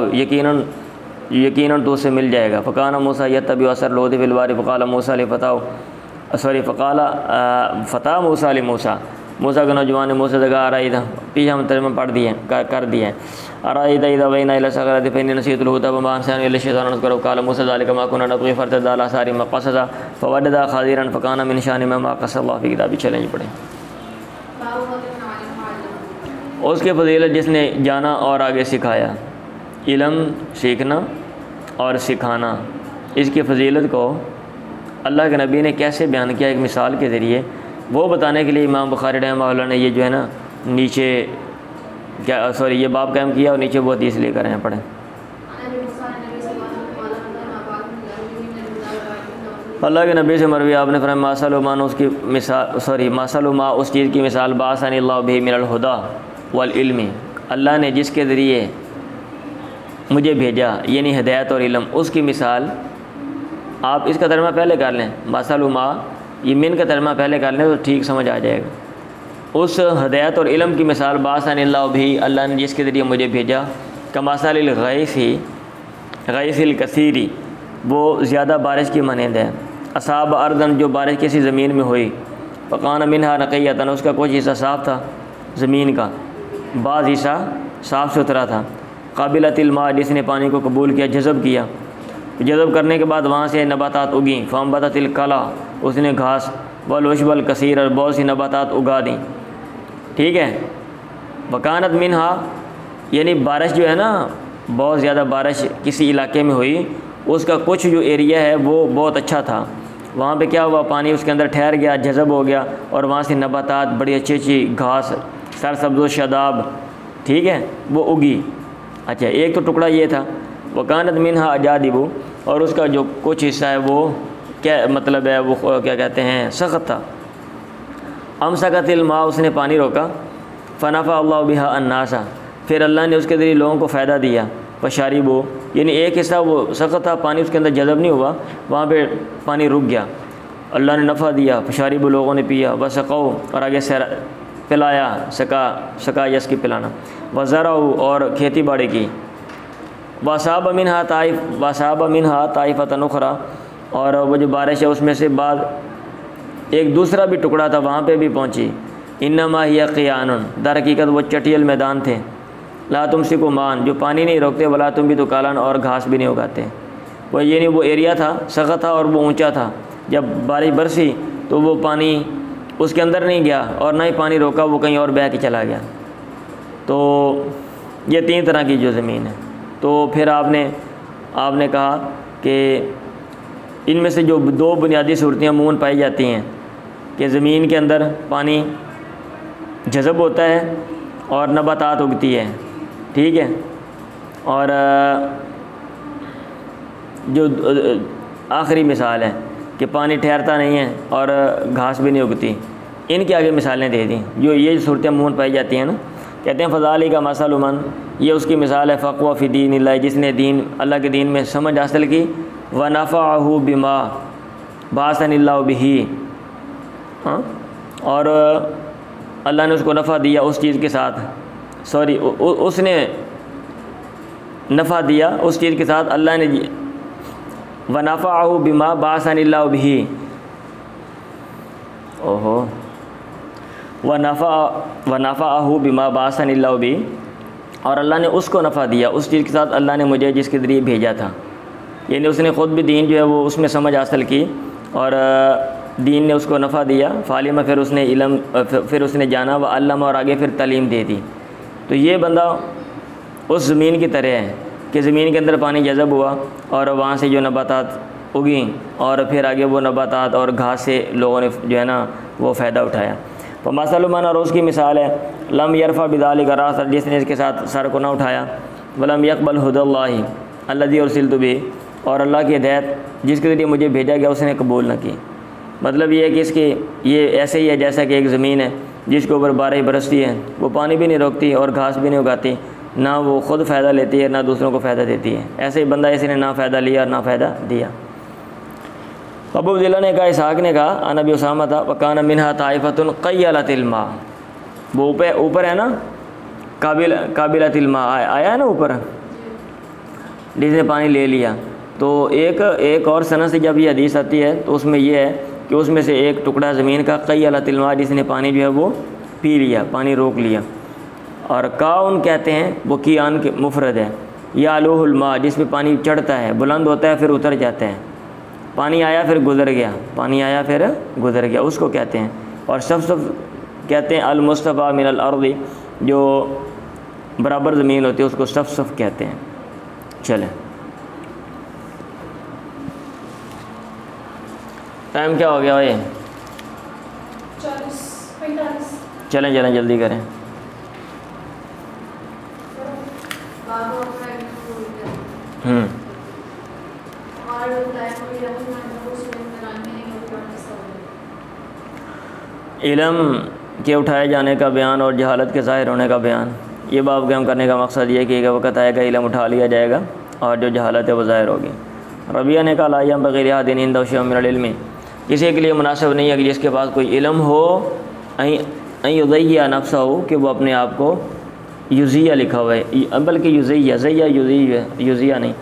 यकीनन तो उससे मिल जाएगा। फ़काना मूसा यत्तबि असर लोदी फिल बारी, फ़क़ाला मूसा लि फ़ता मूसा लि मूसा, मूसा के नौजवान ने मूसा जगह आ रही था, पीछे हम तर्जुमा पढ़ दिए कर दिए, अराइदा इज़ा वैना इला सग़रति फ़इन्नी नसीतुल हुदा वमा अंसानी इल्ला शैतानुन अज़्कुरहु क़ाला मूसा ज़ालिका मा कुन्ना नबग़ी फ़र्तद्दा अला आसारिहिम क़ससा फ़वजदा ख़ादिरन फ़काना मिन शानिहिम मा क़स्सल्लाहु फ़ी किताबिही। चलें पढ़ें। उसके फजीलत जिसने जाना और आगे सिखाया, इल्म सीखना और सिखाना, इसकी फजीलत को अल्लाह के नबी ने कैसे बयान किया एक मिसाल के ज़रिए, वो बताने के लिए इमाम बुखारी रहमतुल्लाह ने ये जो है ना नीचे ये बाब कायम किया और नीचे वो हदीस लेकर हैं, पढ़ें। अल्लाह के नबी से मरवी आपने फरमाया मासलुमान उसकी मिसाल मासलुमा उस चीज़ की मिसाल बासनिल्लाहु बिही मिनल हुदा वल इल्मी, अल्लाह ने जिसके ज़रिए मुझे भेजा यानी हिदायत और इल्म, उसकी मिसाल आप इसका तर्जुमा पहले कर लें, मासलुमा ये मिन का तर्जुमा पहले कर लें तो ठीक समझ आ जाएगा। उस हिदायत और इल्म की मिसाल बासनिल्लाहु बिही, अल्लाह ने जिसके ज़रिए मुझे भेजा, कमासलिल गैसिल कसीरी, वो ज़्यादा बारिश की मानंद है, असाब अर्दन जो बारिश किसी ज़मीन में हुई, फ़कान मिनहा नक़ियतन उसका कुछ हिस्सा साफ़ था ज़मीन का, बाज़ हिस्सा साफ़ सुथरा था, काबिलतिल मा जिसने पानी को कबूल किया, जज़ब किया, जज़ब करने के बाद वहाँ से नबातात उगी, फ़अंबततिल कला उसने घास, वल उशबल कसीर और बहुत सी नबातात उगा दी, ठीक है। वकानत मिनहा यानी बारिश जो है ना, बहुत ज़्यादा बारिश किसी इलाके में हुई, उसका कुछ जो एरिया है वो बहुत अच्छा था, वहाँ पे क्या हुआ पानी उसके अंदर ठहर गया, जज़ब हो गया और वहाँ से नबातात बड़ी अच्छी अच्छी घास सरसब्ज़ शदाब, ठीक है, वो उगी। अच्छा एक तो टुकड़ा ये था, वकानत मिनहा अजादिबु और उसका जो कुछ हिस्सा है वो क्या मतलब है, वो क्या कहते हैं सख्त था। अमसकतिल मा उसने पानी रोका, फ़नफ़ा अल्लाहु बिहा अन्नासा फिर अल्लाह ने उसके ज़रिए लोगों को फ़ायदा दिया, फ़शरिबू यानी एक हिस्सा वो सख्त था, पानी उसके अंदर जज़ब नहीं हुआ, वहाँ पे पानी रुक गया, अल्लाह ने नफ़ा दिया, फ़शरिबू लोगों ने पिया, वसक़ौ और आगे से पिलाया, सका यस की पिलाना, वज़रऊ और खेती बाड़ी की, वसाब मिनहा ताइफ़तन उख़रा और वो जो बारिश है उसमें से बाद एक दूसरा भी टुकड़ा था वहाँ पे भी पहुँची, इन्नमा हिया क़ियानुन दर हकीकत वो चटियल मैदान थे, ला तुमसिकु मान जो पानी नहीं रोकते, वला तुम भी तो कालन और घास भी नहीं उगाते। वो ये नहीं वो एरिया था सख्त था और वो ऊंचा था, जब बारिश बरसी तो वो पानी उसके अंदर नहीं गया और ना ही पानी रोका, वो कहीं और बह के चला गया। तो ये तीन तरह की जो ज़मीन है, तो फिर आपने कहा कि इनमें से जो दो बुनियादी सूरतें अमूमन पाई जाती हैं कि ज़मीन के अंदर पानी जज़ब होता है और नबातात उगती है, ठीक है, और जो आखिरी मिसाल है कि पानी ठहरता नहीं है और घास भी नहीं उगती, इनके आगे मिसालें दे दी जो ये सूरतें अमूमन पाई जाती हैं ना। कहते हैं फ़ज़ाली का मसलुमन ये उसकी मिसाल है, फ़क़वा फ़ी दीनिल्लाह जिसने दीन अल्लाह के दीन में समझ हासिल की, व नफ़अहु बिमा बासनिल्लाहु बिही, हाँ, और अल्लाह ने उसको नफ़ा दिया उस चीज़ के साथ, उसने नफ़ा दिया उस चीज़ के साथ, अल्लाह ने व नफ़अहु बिमा बासनिल्लाहु बिही, ओहो व नफ़अहु बिमा बाअसनिल्लाहु बि, और अल्लाह ने उसको नफ़ा दिया उस चीज़ के साथ अल्लाह ने मुझे जिसके ज़रिए भेजा था। यानी उसने ख़ुद भी दीन जो है वो उसमें समझ हासिल की और दीन ने उसको नफ़ा दिया। फ़ालिमा, फिर उसने इल्म, फिर उसने जाना, व अल्लमा, और आगे फिर तालीम दे दी। तो ये बंदा उस ज़मीन की तरह है कि ज़मीन के अंदर पानी जज़ब हुआ और वहाँ से जो नबातात उगी और फिर आगे वो नबातात और घास से लोगों ने जो है ना वो फ़ायदा उठाया। तो मसलमान, और उसकी मिसाल है लम यरफ़ा बिज़ालिका रासा, जिसने इसके साथ सर को ना उठाया, वलम यक़बल हुदल्लाहि अल्लज़ी उरसिलतु बिही, और अल्लाह की हिदायत जिसके ज़रिए मुझे भेजा गया उसने कबूल न की। मतलब ये है कि इसकी ये ऐसे ही है जैसा कि एक ज़मीन है जिसके ऊपर बारिश बरसती है, वो पानी भी नहीं रोकती और घास भी नहीं उगाती, ना वो ख़ुद फ़ायदा लेती है ना दूसरों को फ़ायदा देती है। ऐसे ही बंदा इसने ना फ़ायदा लिया और ना फ़ायदा दिया। अबू अब्दुल्लाह ने कहा, इसहाक़ ने कहा, अन अबी उसामा था, वकान मिनहा ताइफ़तुन क़य्यलतिल मा, वो ऊपर है ना, काबिलतिल मा आया है ना ऊपर, जिसने पानी ले लिया। तो एक और सनद से जब ये हदीस आती है तो उसमें यह है कि उसमें से एक टुकड़ा ज़मीन का क़य्यलतिल मा, जिसने पानी जो है वो पी लिया, पानी रोक लिया। और काउन कहते हैं वो कियान के मुफरद है, या अलूहुल मा, जिसमें पानी चढ़ता है, बुलंद होता है फिर उतर जाता है, पानी आया फिर गुज़र गया, पानी आया फिर गुज़र गया, उसको कहते हैं। और सफ़ कहते हैं अल मुस्तफ़ा मिनल अर्दी, जो बराबर ज़मीन होती है उसको सफ़ कहते हैं। चलें, टाइम क्या हो गया भाई? 40-45। चलें जल्दी करें। इल्म के उठाए जाने का बयान और जहालत के ज़ाहिर होने का बयान, ये बाब हम करने का मकसद ये कि वक़्त आएगा इल्म उठा लिया जाएगा और जो जहालत है वो ज़ाहिर होगी। रबिया ने कहा, लायम बग़ैर दिन इंद मिनल इल्मी, किसी के लिए मुनासिब नहीं है कि जिसके पास कोई इल्म हो, युज़य्या नफ्सा हो, कि वो अपने आप को युज़िया लिखा हुआ है, बल्कि युज़िया नहीं,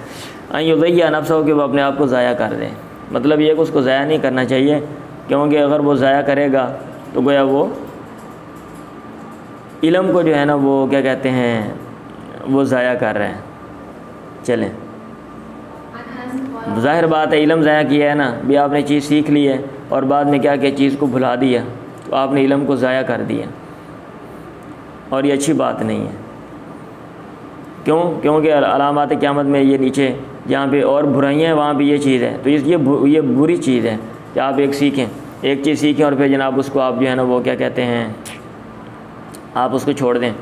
युज़य्या नफ्सा हो, कि वो अपने आप को ज़ाया कर दे। मतलब ये कि उसको ज़ाया नहीं करना चाहिए, क्योंकि अगर वो ज़ाया करेगा तो गोया वो इल्म को जो है ना वो क्या कहते हैं वो ज़ाया कर रहे हैं। चलें, ज़ाहिर बात है इल्म ज़ाया किया है ना, भी आपने चीज़ सीख ली है और बाद में क्या चीज़ को भुला दिया, तो आपने इल्म को ज़ाया कर दिया और ये अच्छी बात नहीं है। क्योंकि अलामात क़यामत में ये नीचे जहाँ पे और बुराइयाँ हैं वहाँ भी ये चीज़ है, तो ये बुरी चीज़ है कि आप एक चीज़ सीखें और फिर जनाब उसको आप जो है ना वो क्या कहते हैं आप उसको छोड़ दें।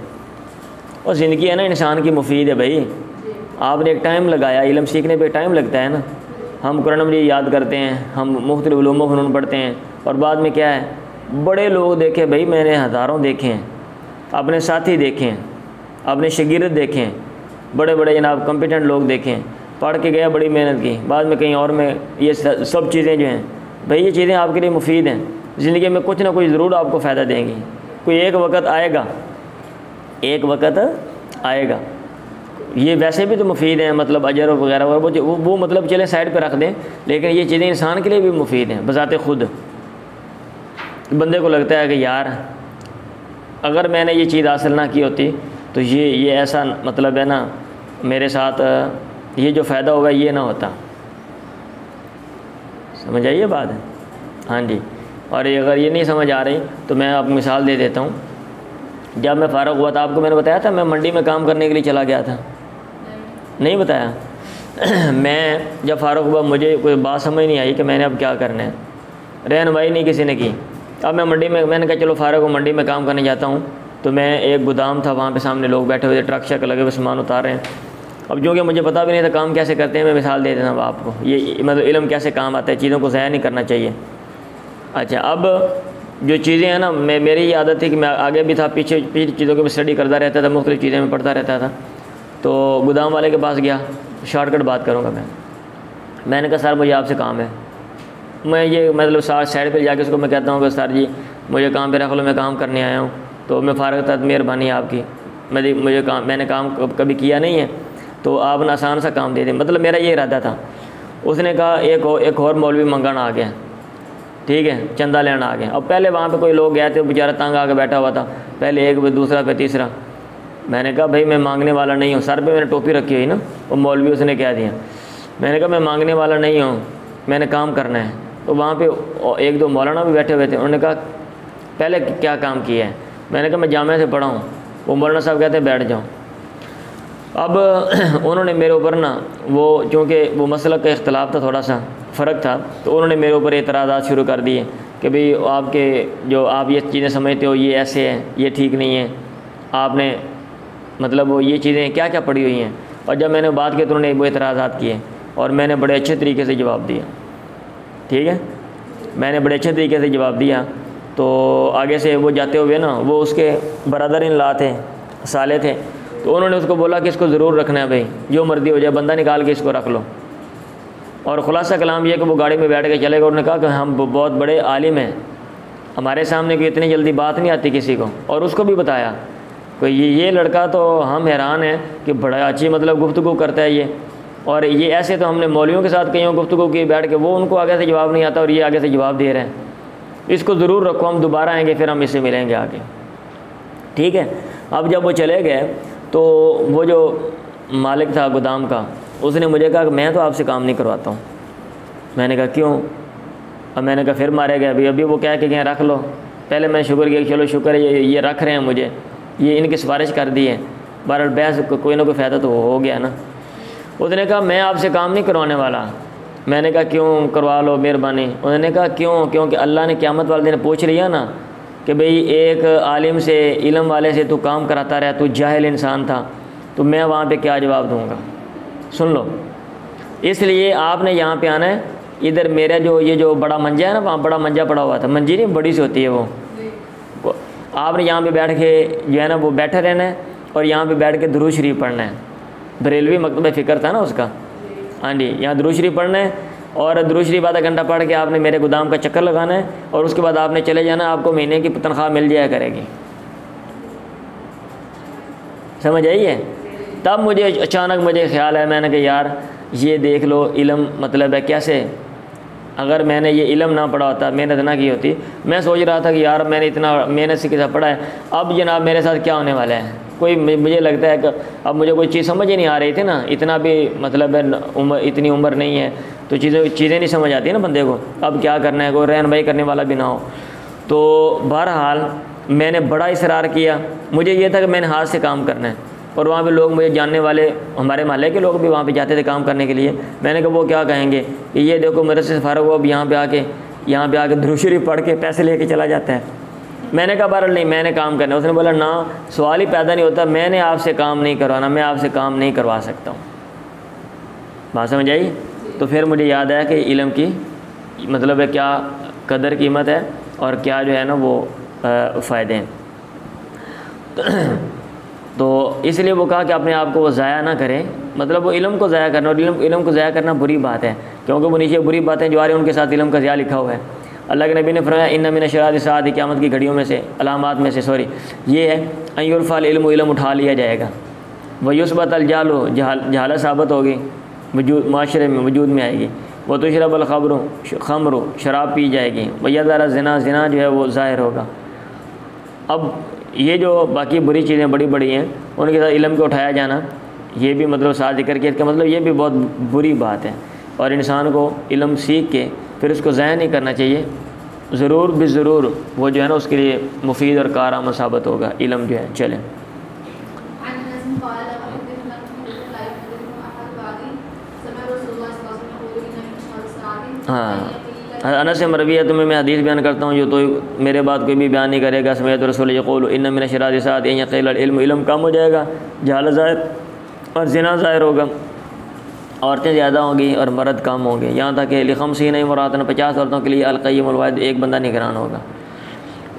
और ज़िंदगी है ना इंसान की मुफीद है भाई, आपने एक टाइम लगाया, इल्म सीखने पे टाइम लगता है ना। हम कुरान मजीद याद करते हैं, हम मुख्तलिफ उलूम व फ़नून पढ़ते हैं और बाद में क्या है, बड़े लोग देखे भाई, मैंने हज़ारों देखे हैं, अपने साथी देखे हैं, अपने शागिर्द देखे हैं, बड़े बड़े जनाब कॉम्पिटेंट लोग देखे हैं, पढ़ के गया, बड़ी मेहनत की, बाद में कहीं और में ये सब चीज़ें जो हैं भाई, ये चीज़ें आपके लिए मुफीद हैं, ज़िंदगी में कुछ ना कुछ ज़रूर आपको फ़ायदा देंगी। कोई एक वक्त आएगा, ये वैसे भी तो मुफीद हैं, मतलब अजर वगैरह वो मतलब चले साइड पे रख दें, लेकिन ये चीज़ें इंसान के लिए भी मुफीद हैं बज़ाते ख़ुद। बंदे को लगता है कि यार अगर मैंने ये चीज़ हासिल ना की होती तो ये ऐसा मतलब है ना मेरे साथ ये जो फ़ायदा होगा ये ना होता। समझ आइए बात है? हाँ जी। और अगर ये नहीं समझ आ रही तो मैं आपको मिसाल दे देता हूँ। जब मैं फ़ारुक़ हुआ था, आपको मैंने बताया था मैं मंडी में काम करने के लिए चला गया था, नहीं बताया? मैं जब फ़ारुक़ हुआ मुझे कोई बात समझ नहीं आई कि मैंने अब क्या करना है, रहनुमाई नहीं किसी ने की। अब मैं मंडी में, मैंने कहा चलो फ़ारुक़ हूँ, मंडी में काम करने जाता हूँ। तो मैं एक गोदाम था, वहाँ पे सामने लोग बैठे हुए थे, ट्रक शक लगे हुए सामान उतार रहे हैं। अब जो कि मुझे पता भी नहीं था काम कैसे करते हैं, मैं मिसाल दे देता हूँ आपको, ये मतलब इल्म कैसे काम आता है, चीज़ों को ज़ाया नहीं करना चाहिए। अच्छा, अब जो चीज़ें हैं ना, मेरी ये आदत थी कि मैं आगे भी था, पीछे चीज़ों की स्टडी करता रहता था, मुख्तलिफ़ चीज़ें में पढ़ता रहता था। तो गोदाम वाले के पास गया, शॉर्टकट बात करूँगा मैंने कहा सर मुझे आपसे काम है। मैं ये मतलब साइड पर जाके उसको मैं कहता हूँ कि सर जी मुझे काम पे रख लो, मैं काम करने आया हूँ। तो मैं फ़ारुक़ था, मेहरबानी आपकी, मैंने काम कभी किया नहीं है, तो आप ना आसान सा काम दे दें, मतलब मेरा ये इरादा था। उसने कहा एक और मौलवी मंगाना आ गया, ठीक है, चंदा लेना आ गए। अब पहले वहाँ पे कोई लोग गए थे, बेचारा तंग आके बैठा हुआ था, पहले एक फिर दूसरा फिर तीसरा। मैंने कहा भाई मैं मांगने वाला नहीं हूँ, सर पे मैंने टोपी रखी हुई ना, वो मौलवी उसने कह दिया। मैंने कहा मैं मांगने वाला नहीं हूँ, मैंने काम करना है। तो वहाँ पे एक दो मौलाना भी बैठे हुए थे, उन्होंने कहा पहले क्या काम किया है। मैंने कहा मैं जामिया से पढ़ा हूँ। वो मौलाना साहब कहते हैं बैठ जाओ। अब उन्होंने मेरे ऊपर ना वो चूँकि वो मसलक का इख्तलाफ था, थोड़ा सा फ़र्क था, तो उन्होंने मेरे ऊपर एतराज़ात शुरू कर दिए कि भाई आपके जो आप ये चीज़ें समझते हो ये ऐसे है, ये ठीक नहीं है, आपने मतलब वो ये चीज़ें क्या क्या पड़ी हुई हैं। और जब मैंने बात की तो उन्होंने वो एतराज़ात किए और मैंने बड़े अच्छे तरीके से जवाब दिया। ठीक है, मैंने बड़े अच्छे तरीके से जवाब दिया। तो आगे से वो जाते हुए ना, वो उसके बरदर इन ला थे, साले थे, तो उन्होंने उसको बोला कि इसको ज़रूर रखना है भाई, जो मर्जी हो जाए, बंदा निकाल के इसको रख लो। और ख़ुलासा कलाम ये कि वो गाड़ी में बैठ के चले गए। उन्होंने कहा कि हम बहुत बड़े आलिम हैं, हमारे सामने कोई इतनी जल्दी बात नहीं आती किसी को। और उसको भी बताया कोई ये लड़का, तो हम हैरान हैं कि बड़ा अच्छी मतलब गुफ्तगू करता है ये, और ये ऐसे तो हमने मौलवियों के साथ कहीं गुफ्तगू की बैठ के, वो उनको आगे से जवाब नहीं आता और ये आगे से जवाब दे रहे हैं, इसको ज़रूर रखो, हम दोबारा आएंगे फिर हम इससे मिलेंगे आगे। ठीक है, अब जब वो चले गए तो वो जो मालिक था गोदाम का, उसने मुझे कहा कि मैं तो आपसे काम नहीं करवाता हूँ। मैंने कहा क्यों? अब मैंने कहा फिर मारे गए। अभी वो क्या कि रख लो। पहले मैंने शुक्र किया, चलो शुक्र है ये रख रहे हैं मुझे, ये इनकी सिफारिश कर दी है, बहरहाल बहस कोई ना कोई फ़ायदा तो हो गया ना। उसने कहा मैं आपसे काम नहीं करवाने वाला। मैंने कहा क्यों? करवा लो मेहरबानी। उन्होंने कहा क्यों? क्योंकि अल्लाह ने क़यामत वाले दिन पूछ लिया ना कि भाई एक आलिम से, इल्म वाले से तू काम कराता रहा, तू जाहिल इंसान था, तो मैं वहाँ पे क्या जवाब दूँगा? सुन लो, इसलिए आपने यहाँ पे आना है। इधर मेरा ये जो बड़ा मंजा है ना, वहाँ बड़ा मंजा पड़ा हुआ था, मंजी नहीं बड़ी सी होती है वो आपने यहाँ पे बैठ के जो है ना वो बैठे रहना है और यहाँ पे बैठ के दुरूद शरीफ पढ़ना है। बरेलवी मकतब फ़िक्र था ना उसका, हाँ जी, यहाँ दुरूद शरीफ पढ़ना है और दुरूद शरीफ आधा घंटा पढ़ के आपने मेरे गोदाम का चक्कर लगाना है और उसके बाद आपने चले जाना, आपको महीने की तनख्वाह मिल जाया करेगी। समझ आई है? तब मुझे अचानक मुझे ख्याल है, मैंने कहा यार ये देख लो इल्म मतलब है कैसे, अगर मैंने ये इल्म ना पढ़ा होता, मेहनत ना की होती, मैं सोच रहा था कि यार मैंने इतना मेहनत से किसा पढ़ा है, अब जनाब मेरे साथ क्या होने वाला है। कोई मुझे लगता है कि अब मुझे कोई चीज़ समझ ही नहीं आ रही थी ना, इतना भी मतलब है इतनी उम्र नहीं है तो चीज़ें नहीं समझ आती ना बंदे को, अब क्या करना है, कोई रहनुमाई करने वाला भी ना हो। तो बहरहाल मैंने बड़ा इसरार किया, मुझे ये था कि मैंने हाथ से काम करना है। और वहाँ पे लोग मुझे जानने वाले, हमारे मोहल्ले के लोग भी वहाँ पे जाते थे काम करने के लिए। मैंने कहा वो क्या कहेंगे कि ये देखो मेरे से फ़ारग हो, अब यहाँ पे आके दुरूद शरीफ पढ़ के पैसे लेके चला जाता है। मैंने कहा बहरहाल नहीं, मैंने काम करना है। उसने बोला ना, सवाल ही पैदा नहीं होता, मैंने आपसे काम नहीं करवाना, मैं आपसे काम नहीं करवा सकता हूँ। बात समझ आई? तो फिर मुझे याद आया कि इल्म की मतलब है क्या कदर कीमत है और क्या जो है ना वो फ़ायदे हैं। तो इसलिए वो कहा कि अपने आप को वो ज़ाया ना करें, मतलब वो इल्म को ज़ाया करना, और इल्म को ज़ाया करना बुरी बात है, क्योंकि वो नीचे बुरी बातें जो आ रही हैं उनके साथ इल्म का ज़िया लिखा हुआ है। अल्लाह के नबी ने फरमाया इन्ना मिन अशरात साअत, क़यामत की घड़ियों में से, अलामात में से ये है अन युरफ़अल इल्म, इल्म उठा लिया जाएगा, व युस्बत अल जाहलु, जहालत साबित होगी, वजूद माशरे में वजूद में आएगी, व तुशरबल खमरु, शराब पी जाएगी, व यज़हर ज़िना, ज़िना जो है वो ज़ाहिर होगा। अब ये जो बाकी बुरी चीज़ें बड़ी बड़ी हैं उनके साथ इल्म को उठाया जाना, ये भी मतलब साथ जिक्र किया, इसका मतलब ये भी बहुत बुरी बात है। और इंसान को इल्म सीख के फिर उसको ज़ाया नहीं करना चाहिए, ज़रूर ज़रूर वो जो है ना उसके लिए मुफीद और कारआमद साबित होगा इल्म जो है। चलें, हाँ, अनस मरविया तुम्हें मैं हदीस बयान करता हूँ जो तो मेरे बाद कोई भी बयान नहीं करेगा। समेत रसूल यक़ूल इन्न मिन अशरात साअत अन यक़ील इल्म, इल्म कम हो जाएगा, जहालत ज़ाहिर और ज़िना ज़ाहिर होगा, औरतें ज़्यादा होंगी और मर्द कम होंगे। यहाँ तक कि लिखमसीन इमरातन, 50 औरतों के लिए अल-क़य्युमुल वाहिद, एक बंदा निगरान होगा।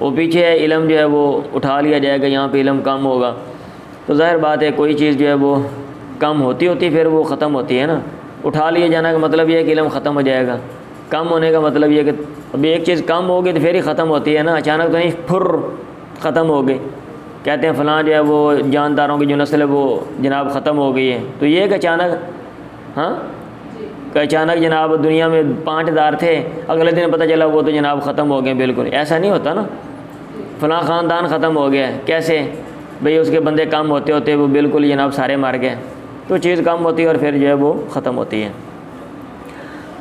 वो पीछे है इल्म जो है वो उठा लिया जाएगा, यहाँ पे इल्म कम होगा। तो ज़ाहिर बात है कोई चीज़ जो है वो कम होती फिर वो ख़त्म होती है ना। उठा लिए जाने का मतलब ये है कि इल्म ख़त्म हो जाएगा, कम होने का मतलब ये है कि अभी एक चीज़ कम होगी तो फिर ही ख़त्म होती है ना, अचानक तो नहीं फुर ख़त्म हो गई। कहते हैं फ़लाँ जो है वो जानदारों की जो नस्ल है वो जनाब ख़त्म हो गई है, तो ये है कि अचानक, हाँ कि अचानक जनाब दुनिया में 5000 थे, अगले दिन पता चला वो तो जनाब ख़त्म हो गए। बिल्कुल ऐसा नहीं होता ना, फ़लाँ ख़ानदान ख़त्म हो गया। कैसे भाई, उसके बंदे कम होते होते वो बिल्कुल जनाब सारे मार गए। तो चीज़ कम होती है और फिर जो है वो ख़त्म होती है।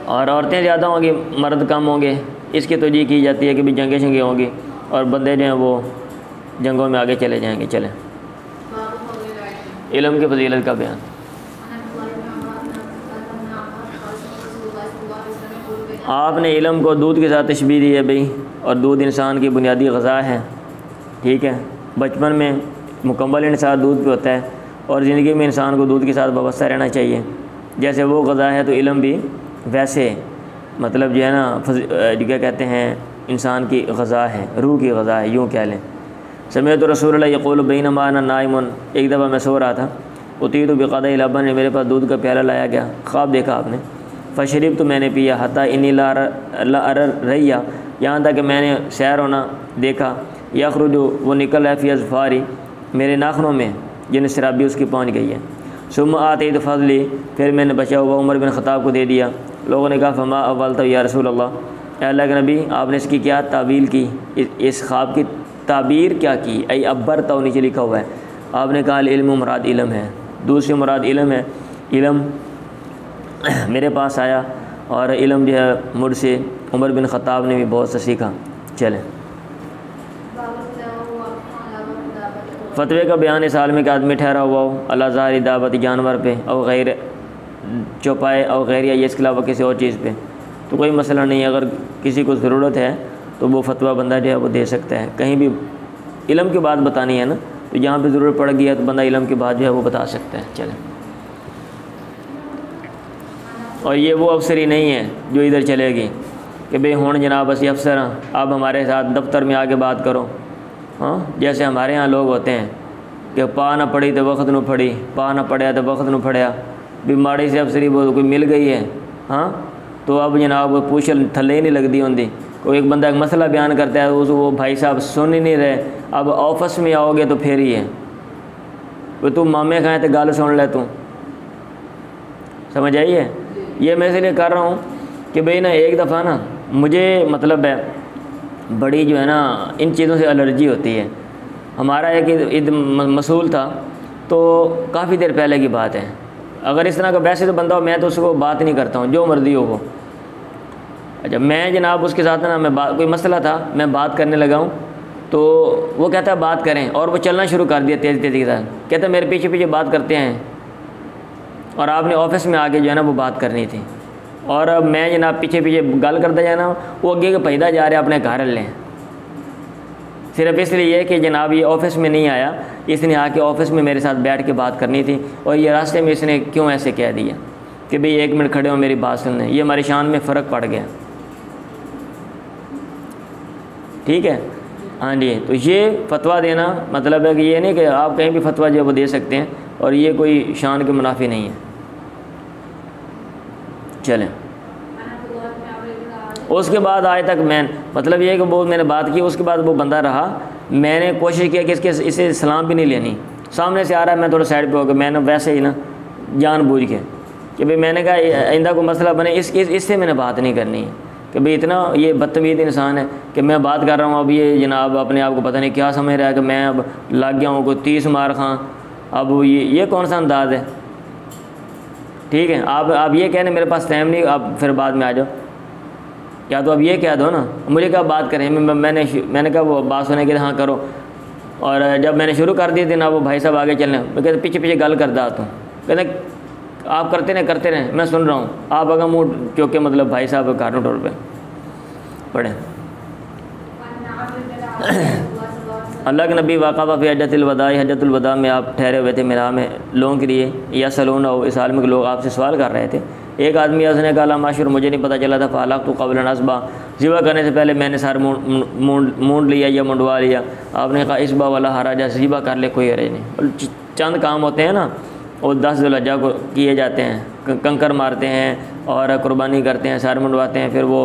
और औरतें ज़्यादा होंगी, मर्द कम होंगे, इसकी तौजीह की जाती है कि भी जंगें शंगें होंगी और बंदे जो हैं वो जंगों में आगे चले जाएंगे। चलें, इल्म की फजीलत का बयान। आपने इल्म को दूध के साथ तशबीह दी है भाई, और दूध इंसान की बुनियादी ग़िज़ा है। ठीक है, बचपन में मुकम्मल इंसान दूध पे होता है और ज़िंदगी में इंसान को दूध के साथ वाबस्ता रहना चाहिए। जैसे वो ग़िज़ा है तो इल्म भी वैसे मतलब जो है ना क्या कहते हैं, इंसान की ग़िज़ा है, रूह की ग़िज़ा है, यूँ कह लें। समेत रसूलुल्लाह यक़ूलु बैनमा अना नाइमुन, एक दफ़ा मैं सो रहा था, उतीतु बिक़दाइ लबन, मेरे पास दूध का प्याला लाया गया। ख्वाब देखा आपने। फ़शरिब तो मैंने पिया, हत्ता इन्नी ला रैया, यहाँ तक कि मैंने सैर होना देखा। यखरुजु, वो निकल है, फ़ी अज़फ़ारी, मेरे नाखनों में, जिन शराबी उसकी पहुँच गई है। सुम्मा आतीत फ़ज़ली, फिर मैंने बचा हुआ उमर बिन ख़त्ताब को दे दिया। लोगों ने कहा फ़मा अव्वल तो या रसूल अल्लाह, अल्लाह के नबी आपने इसकी क्या तावील की, इस ख्वाब की ताबीर क्या की। आई अब्बर तो नीचे लिखा हुआ है। आपने कहा इल्म मुराद इल्म है, दूसरी मुराद इल्म है। इल्म मेरे पास आया और इल्म जो है मुझसे उमर बिन ख़त्ताब ने भी बहुत सा सीखा। चलें, फतवे का बयान इस हाल में कि आदमी ठहरा हुआ हो अला ज़ाहिर दावत जानवर पे और गैर चौपाए और गैर या इसके अलावा किसी और चीज़ पे, तो कोई मसला नहीं है। अगर किसी को ज़रूरत है तो वो फतवा बंदा जो है वो दे सकता है। कहीं भी इल्म की बात बतानी है ना, तो जहाँ पे ज़रूरत पड़ गई है तो बंदा इल्म की बात जो है वो बता सकता है। चलें, और ये वो अफसरी नहीं है जो इधर चलेगी कि भाई हुण जनाब असी अफसर हाँ, अब हमारे साथ दफ्तर में आके बात करो। हाँ, जैसे हमारे यहाँ लोग होते हैं कि पा ना पड़ी तो वक्त न पड़ी, पा ना पढ़िया तो वक्त न पढ़िया, भी माड़ी से अफसरी वो कोई मिल गई है। हाँ, तो अब जनाब पूछ थले ही नहीं लगती होंगी। कोई एक बंदा एक मसला बयान करता है, वो भाई साहब सुन ही नहीं रहे। अब ऑफिस में आओगे तो फिर ही है वो तू मामे खाए तो गल सुन ले, तू समझ आई है। ये मैं इसलिए कर रहा हूँ कि भाई ना एक दफ़ा ना मुझे मतलब है बड़ी जो है ना इन चीज़ों से एलर्जी होती है। हमारा एक ईद मसूल था, तो काफ़ी देर पहले की बात है। अगर इस तरह का वैसे तो बंदा हो, मैं तो उसको बात नहीं करता हूँ, जो मर्जी हो वो। अच्छा, मैं जनाब उसके साथ ना मैं कोई मसला था, मैं बात करने लगा हूँ, तो वो कहता है बात करें, और वो चलना शुरू कर दिया तेज़ तेज़ी के साथ। कहता है मेरे पीछे पीछे बात करते हैं, और आपने ऑफिस में आके जो है ना वो बात करनी थी। और अब मैं जनाब पीछे पीछे गल करता जाना, वो अगे के पैदा जा रहे अपने घर लें, सिर्फ इसलिए कि जनाब ये ऑफिस में नहीं आया, इसने आके ऑफिस में मेरे साथ बैठ के बात करनी थी, और ये रास्ते में इसने क्यों ऐसे कह दिया कि भाई 1 मिनट खड़े हो मेरी बात सुनने। ये हमारी शान में फ़र्क पड़ गया। ठीक है, हाँ जी। तो ये फतवा देना मतलब है कि ये नहीं कि आप कहीं भी फतवा जो वो दे सकते हैं, और ये कोई शान के मुनाफी नहीं है। चलें, उसके बाद आज तक मैं मतलब ये कि वो मैंने बात की, उसके बाद वो बंदा रहा, मैंने कोशिश किया कि इसे सलाम भी नहीं लेनी। सामने से आ रहा है, मैं थोड़ा साइड पे हो गया, मैंने वैसे ही ना जानबूझ के कि भाई मैंने कहा आइंदा को मसला बने इससे मैंने बात नहीं करनी है कि भाई इतना ये बदतमीज़ इंसान है कि मैं बात कर रहा हूँ, अब ये जनाब अपने आप को पता नहीं क्या समझ रहा है कि मैं अब लग गया हूँ कोई 30 मार खां। अब ये कौन सा अंदाज़ है। ठीक है, आप ये कहने मेरे पास टाइम नहीं, आप फिर बाद में आ जाओ, या तो अब ये कह दो ना। मुझे क्या बात करें, मैंने कहा वो बात सुने कि हाँ करो, और जब मैंने शुरू कर दी थी ना वो भाई साहब आगे चलने, मैं कहते पीछे पीछे गल करता तो कहते आप करते रहें मैं सुन रहा हूँ, आप अगर मुँह चौके मतलब भाई साहब काटो टोर पे पढ़े। अल्लाह के नबी वाक़ा फ़ी हज्जतुल वदा, हज्जतुल वदा में आप ठहरे हुए थे मेरा में लोगों के लिए, या सलून हो इस हाल में लोग आपसे सवाल कर रहे थे। एक आदमी उसने कहा माशूर मुझे नहीं पता चला था, फ़ालक तो क़ब्ल नस्बा, ज़िबा करने से पहले मैंने सर मूंड लिया या मुंडवा लिया। आपने कहा इसबा वाला हराजा, ज़िबा कर ले कोई हरज नहीं। चंद काम होते हैं ना, वो 10 ज़ुल्हिज्जा को किए जाते हैं, कंकर मारते हैं और कुर्बानी करते हैं, सर मुंडवाते हैं, फिर वो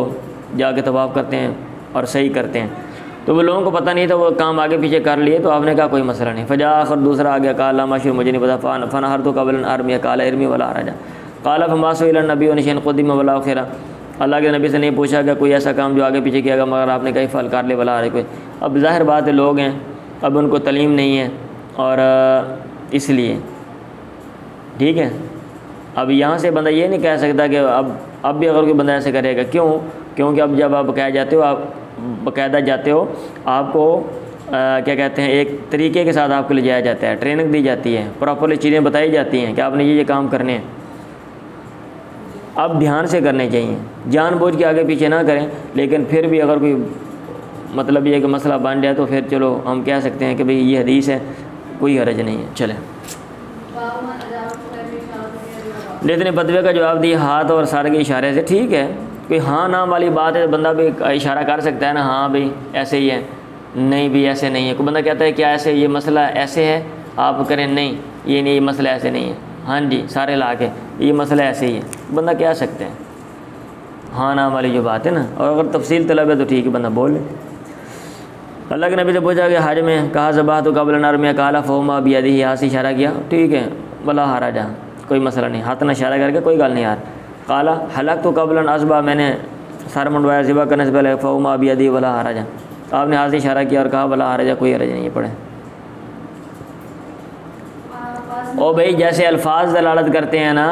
जाके तवाफ़ करते हैं और सही करते हैं। तो वो लोगों को पता नहीं था, वो काम आगे पीछे कर लिए, तो आपने कहा कोई मसला नहीं। फजा आखिर दूसरा आ गया, काला माशूर मुझे नहीं पता, फ़न हर तो कबल आर्मी काला इरमी वाला हराजा, क़ाल फमासुइल नबी नशन क़ुद्दिम वला खैरा, अल्लाह के नबी से नहीं पूछा गया कोई ऐसा काम जो आगे पीछे किया गया मगर आपने कहीं फल कार ले वाला आ रहे कोई। अब ज़ाहिर बात है लोग हैं, अब उनको तलीम नहीं है और इसलिए ठीक है। अब यहाँ से बंदा ये नहीं कह सकता कि अब भी अगर कोई बंदा ऐसे करेगा, क्यों? क्योंकि अब जब आप बकाया जाते हो, आप बाकायदा जाते हो, आपको क्या कहते हैं, एक तरीके के साथ आपको ले जाया जाता है, ट्रेनिंग दी जाती है, प्रॉपरली चीज़ें बताई जाती हैं कि आपने ये काम करने हैं। अब ध्यान से करने चाहिए, जानबूझ के आगे पीछे ना करें, लेकिन फिर भी अगर कोई मतलब ये कि मसला बन जाए तो फिर चलो हम कह सकते हैं कि भाई ये हदीस है, कोई हरज नहीं है। चलें, लेकिन बदवे का जवाब दिया हाथ और सर के इशारे से, ठीक है, कोई हाँ ना वाली बात है, बंदा भी इशारा कर सकता है ना, हाँ भाई ऐसे ही है, नहीं भी ऐसे नहीं है। कोई बंदा कहता है क्या ऐसे, ये मसला ऐसे है, आप करें नहीं ये नहीं, ये मसला ऐसे नहीं है, हाँ जी सारे ला के ये मसला ऐसे ही है, बंदा कह सकते हैं हाँ ना वाली जो बात है ना। और अगर तफसील तलब है तो ठीक है, बंदा बोले। अल्लाह के नबी से पूछा कि हज में कहा ज़बाह तो कबल नर में काला फ़ोमा बियादी ही, हाथ से इशारा किया, ठीक है भला हारा जा, कोई मसला नहीं, हाथ ना इशारा करके कोई गल नहीं यार। काला हलक तो कबल अजबा, मैंने सर मुंडवाया ज़िबा करने से पहले, फ़ोमा बियादी भला हारा जा, आपने हाथ से इशारा किया और कहा भला हारा जा, कोई हरज नहीं है, पढ़े। ओ भाई जैसे अल्फाज दलालत करते हैं ना,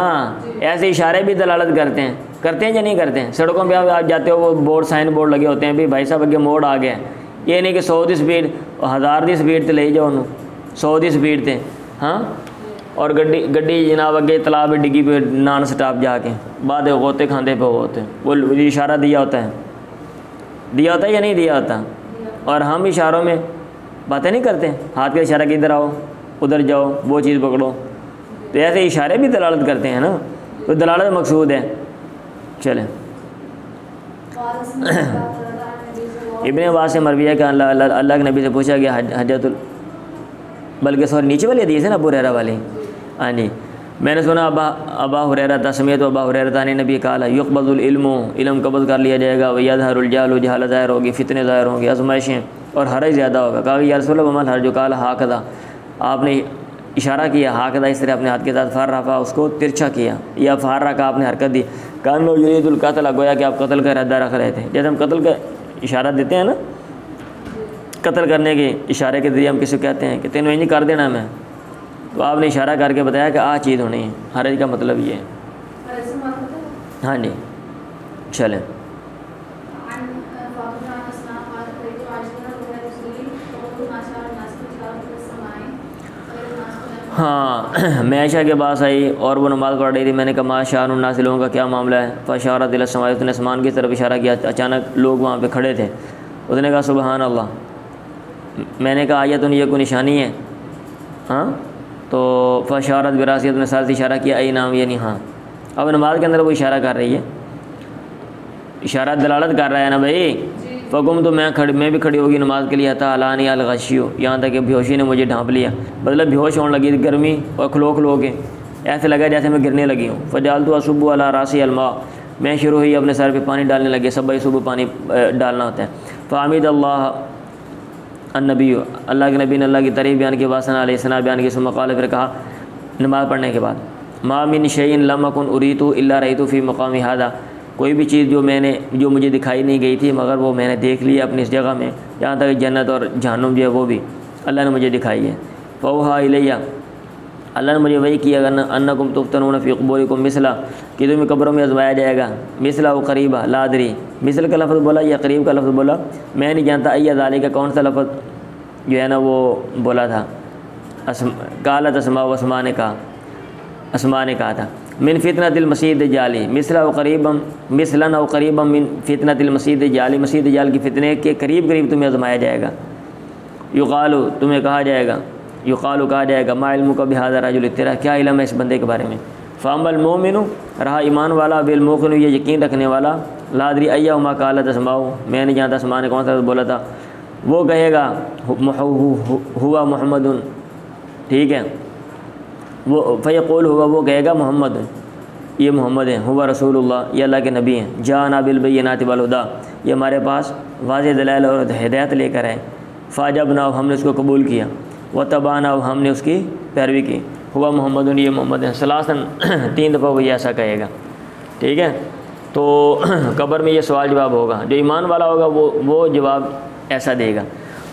ऐसे इशारे भी दलालत करते हैं या नहीं करते हैं। सड़कों पे आप जाते हो, वो बोर्ड साइन बोर्ड लगे होते हैं, भाई साहब अगे मोड़ आ गया, ये नहीं कि 100 की स्पीड 1000 की स्पीड से ले जाओ उन्होंने 100 की स्पीड से, हाँ, और गड्डी जनाब अगे तलाब में डिग्गी पे नॉन स्टॉप जाके बाद गोते खाते पे होते, वो इशारा दिया होता है या नहीं दिया होता। और हम इशारों में बातें नहीं करते, हाथ का इशारा कि इधर आओ उधर जाओ वो चीज़ पकड़ो, तो ऐसे इशारे भी दलालत करते हैं ना, तो दलालत मकसूद है। चलें, इब्ने अब्बास से मरविया का अल्लाह के नबी से पूछा गया हजतुल, बल्कि सॉरी नीचे वाली हदीस है ना, अबू हुरैरा वाली, हाँ जी, मैंने सुना अबा हुरैरा तस्मीत अबा हुरैरा तानी नबी काला युक़बज़ुल इल्म कब्ज़ कर लिया जाएगा, व यज़हरुल जहल जहालत ज़ाहिर होगी, फितने ज़ाहिर होंगे, आज़माइशें और हरज ज़्यादा होगा। कहा या रसूल अल्लाह वमल हरज, काला हाकदा, आपने इशारा किया हाकदा, इस तरह अपने हाथ के साथ फ़र्रफ़ा, उसको तिरछा किया, या फ़र्रा का आपने हरकत दी, कानो युरीदुल क़त्ल, गोया कि आप कत्ल का इरादा रख रहे थे। जैसे हम कत्ल का इशारा देते हैं ना, कत्ल करने के इशारे के ज़रिए हम किसी को कहते हैं कि तेन नहीं कर देना मैं, तो आपने इशारा करके बताया कि आ चीज़ होनी है, हरज का मतलब ये है। हाँ जी, चलें। हाँ, मैं आयशा के पास आई और वो नमाज़ पढ़ रही थी, मैंने कहा माशाअ उन्नास, लोगों का क्या मामला है। फ़शारत इला समा, उसने आसमान की तरफ इशारा किया, अचानक लोग वहाँ पे खड़े थे, उसने कहा सुबहान अल्लाह। मैंने कहा आयत ये कोई निशानी है, हाँ, तो फ़शारत विरासियत ने साथ इशारा किया, आई नाम यानी हाँ। अब नमाज के अंदर वो इशारा कर रही है, इशारा दलालत कर रहा है ना भाई। फ़कुम तो मैं भी खड़ी होगी नमाज के लिए, था अलानी अल गशियो, यहाँ तक कि बेहोशी ने मुझे ढांप लिया, मतलब बेहोश होने लगी, गर्मी और खलो के ऐसे लगा जैसे मैं गिरने लगी हूँ। फ़जाल तो असुबु अला रासी अलमा, मैं शुरू हुई अपने सर पे पानी डालने लगे, सब सुबह पानी डालना होता है। फ़ामिद अल्लाह अन्नबी, अल्लाह के नबी ने अल्लाह की तारीफ़ बयान की, वासना अलैहिस्सलाम बयान की, सुम्मा क़ाल, फिर कहा नमाज़ पढ़ने के बाद, मा मिन शैइन लम अकुन उरीतु इल्ला रअयतु फ़ी मक़ामी हादा, कोई भी चीज़ जो मुझे दिखाई नहीं गई थी मगर वो मैंने देख ली अपनी इस जगह में, यहाँ तक जन्नत और जहन्नुम जो है वो भी अल्लाह ने मुझे दिखाई है। फ़ौहा इलैया, अल्लाह ने मुझे वही किया अन्नकुम तुफ़्तनून फ़ी क़ुबूरिकुम मिसला, कि तुम्हें कब्रों में आज़माया जाएगा, मिसला व करीबा लादरी, मिसल का लफ्ज़ बोला या करीब का लफ्ज़ बोला, मैं नहीं जानता, अय्या ज़ालिका कौन सा लफ्ज़ जो है ना वो बोला था, कालत अस्मा व अस्मा ने कहा था, मिन फितनतिल मसीह दज्जाली मिसला व करीबम मिसलन व करीबम मिन फितनतिल मसीह दज्जाली, मसीह दज्जाल की फितने के करीब तुम्हें आज़माया जाएगा। युक़ालु, तुम्हें कहा जाएगा, युक़ालु कहा जाएगा, मा इल्मु का बिहाज़ा रजुल, तेरा क्या इल्म है इस बंदे के बारे में। फ़अम्मल मोमिनु, रहा ईमान वाला, बिल मोक़िनु, ये यकीन रखने वाला, लादरी अय्या मा कालत अस्माउ, मैं नहीं जानता अस्मा ने कौन सा बोला था, वो कहेगा हुआ मोहम्मदुन, ठीक है, वो फ़यक़ूल हुआ, वो कहेगा मोहम्मद, ये मोहम्मद हैं, हुआ रसूलुल्लाह, ये अल्लाह के नबी हैं, जाना बिल बय्यिनाति वल हुदा, ये हमारे पास वाज़ेह दलाइल और हिदायत लेकर आए। फ़ाजबना, हमने उसको कबूल किया, व तबाना, हमने उसकी पैरवी की, हुआ मोहम्मद, ये मोहम्मद है, सलासन 3 दफ़ा वही ऐसा कहेगा। ठीक है, तो कब्र में ये सवाल जवाब होगा। जो ईमान वाला होगा वो जवाब ऐसा देगा।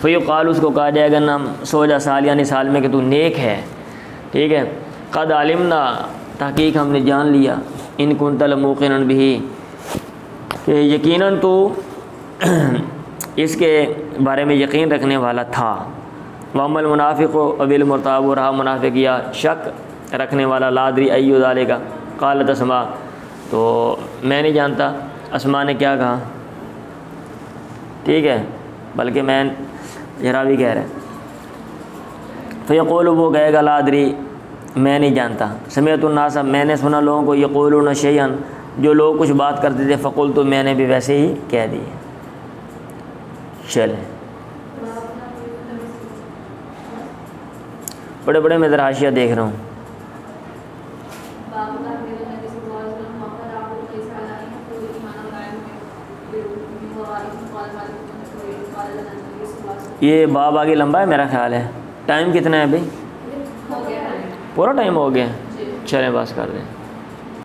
फिर क़ाल, उसको कहा जाएगा ना सो जा साल यानी साल में कि तू नेक है। ठीक है, क़द आलिमना, तहक़ीक़ हमने जान लिया, इन कुंत लमूक़िनन बिही, कि यकीनन तू इसके बारे में यकीन रखने वाला था। वअम्मल मुनाफ़िक़ु अबिल मुर्ताब, रहा मुनाफिक या शक रखने वाला, लादरी अय्यु ज़ालिका क़ालत अस्मा, तो मैं नहीं जानता अस्मा ने क्या कहा। ठीक है, बल्कि मैं जरा भी कह रहे। फ़यक़ूल, वो कहेगा लादरी, मैं नहीं जानता। समिअतुन्नास, मैंने सुना लोगों को, यक़ूलून शैअन, जो लोग कुछ बात करते थे, फ़क़ुल, तो मैंने भी वैसे ही कह दी। चलें, बड़े बड़े मैं ज़रा हाशिया देख रहा हूँ। ये बाब आगे लंबा है मेरा ख्याल है। टाइम कितना है अभी? पूरा टाइम हो गया। चलें बस कर दें।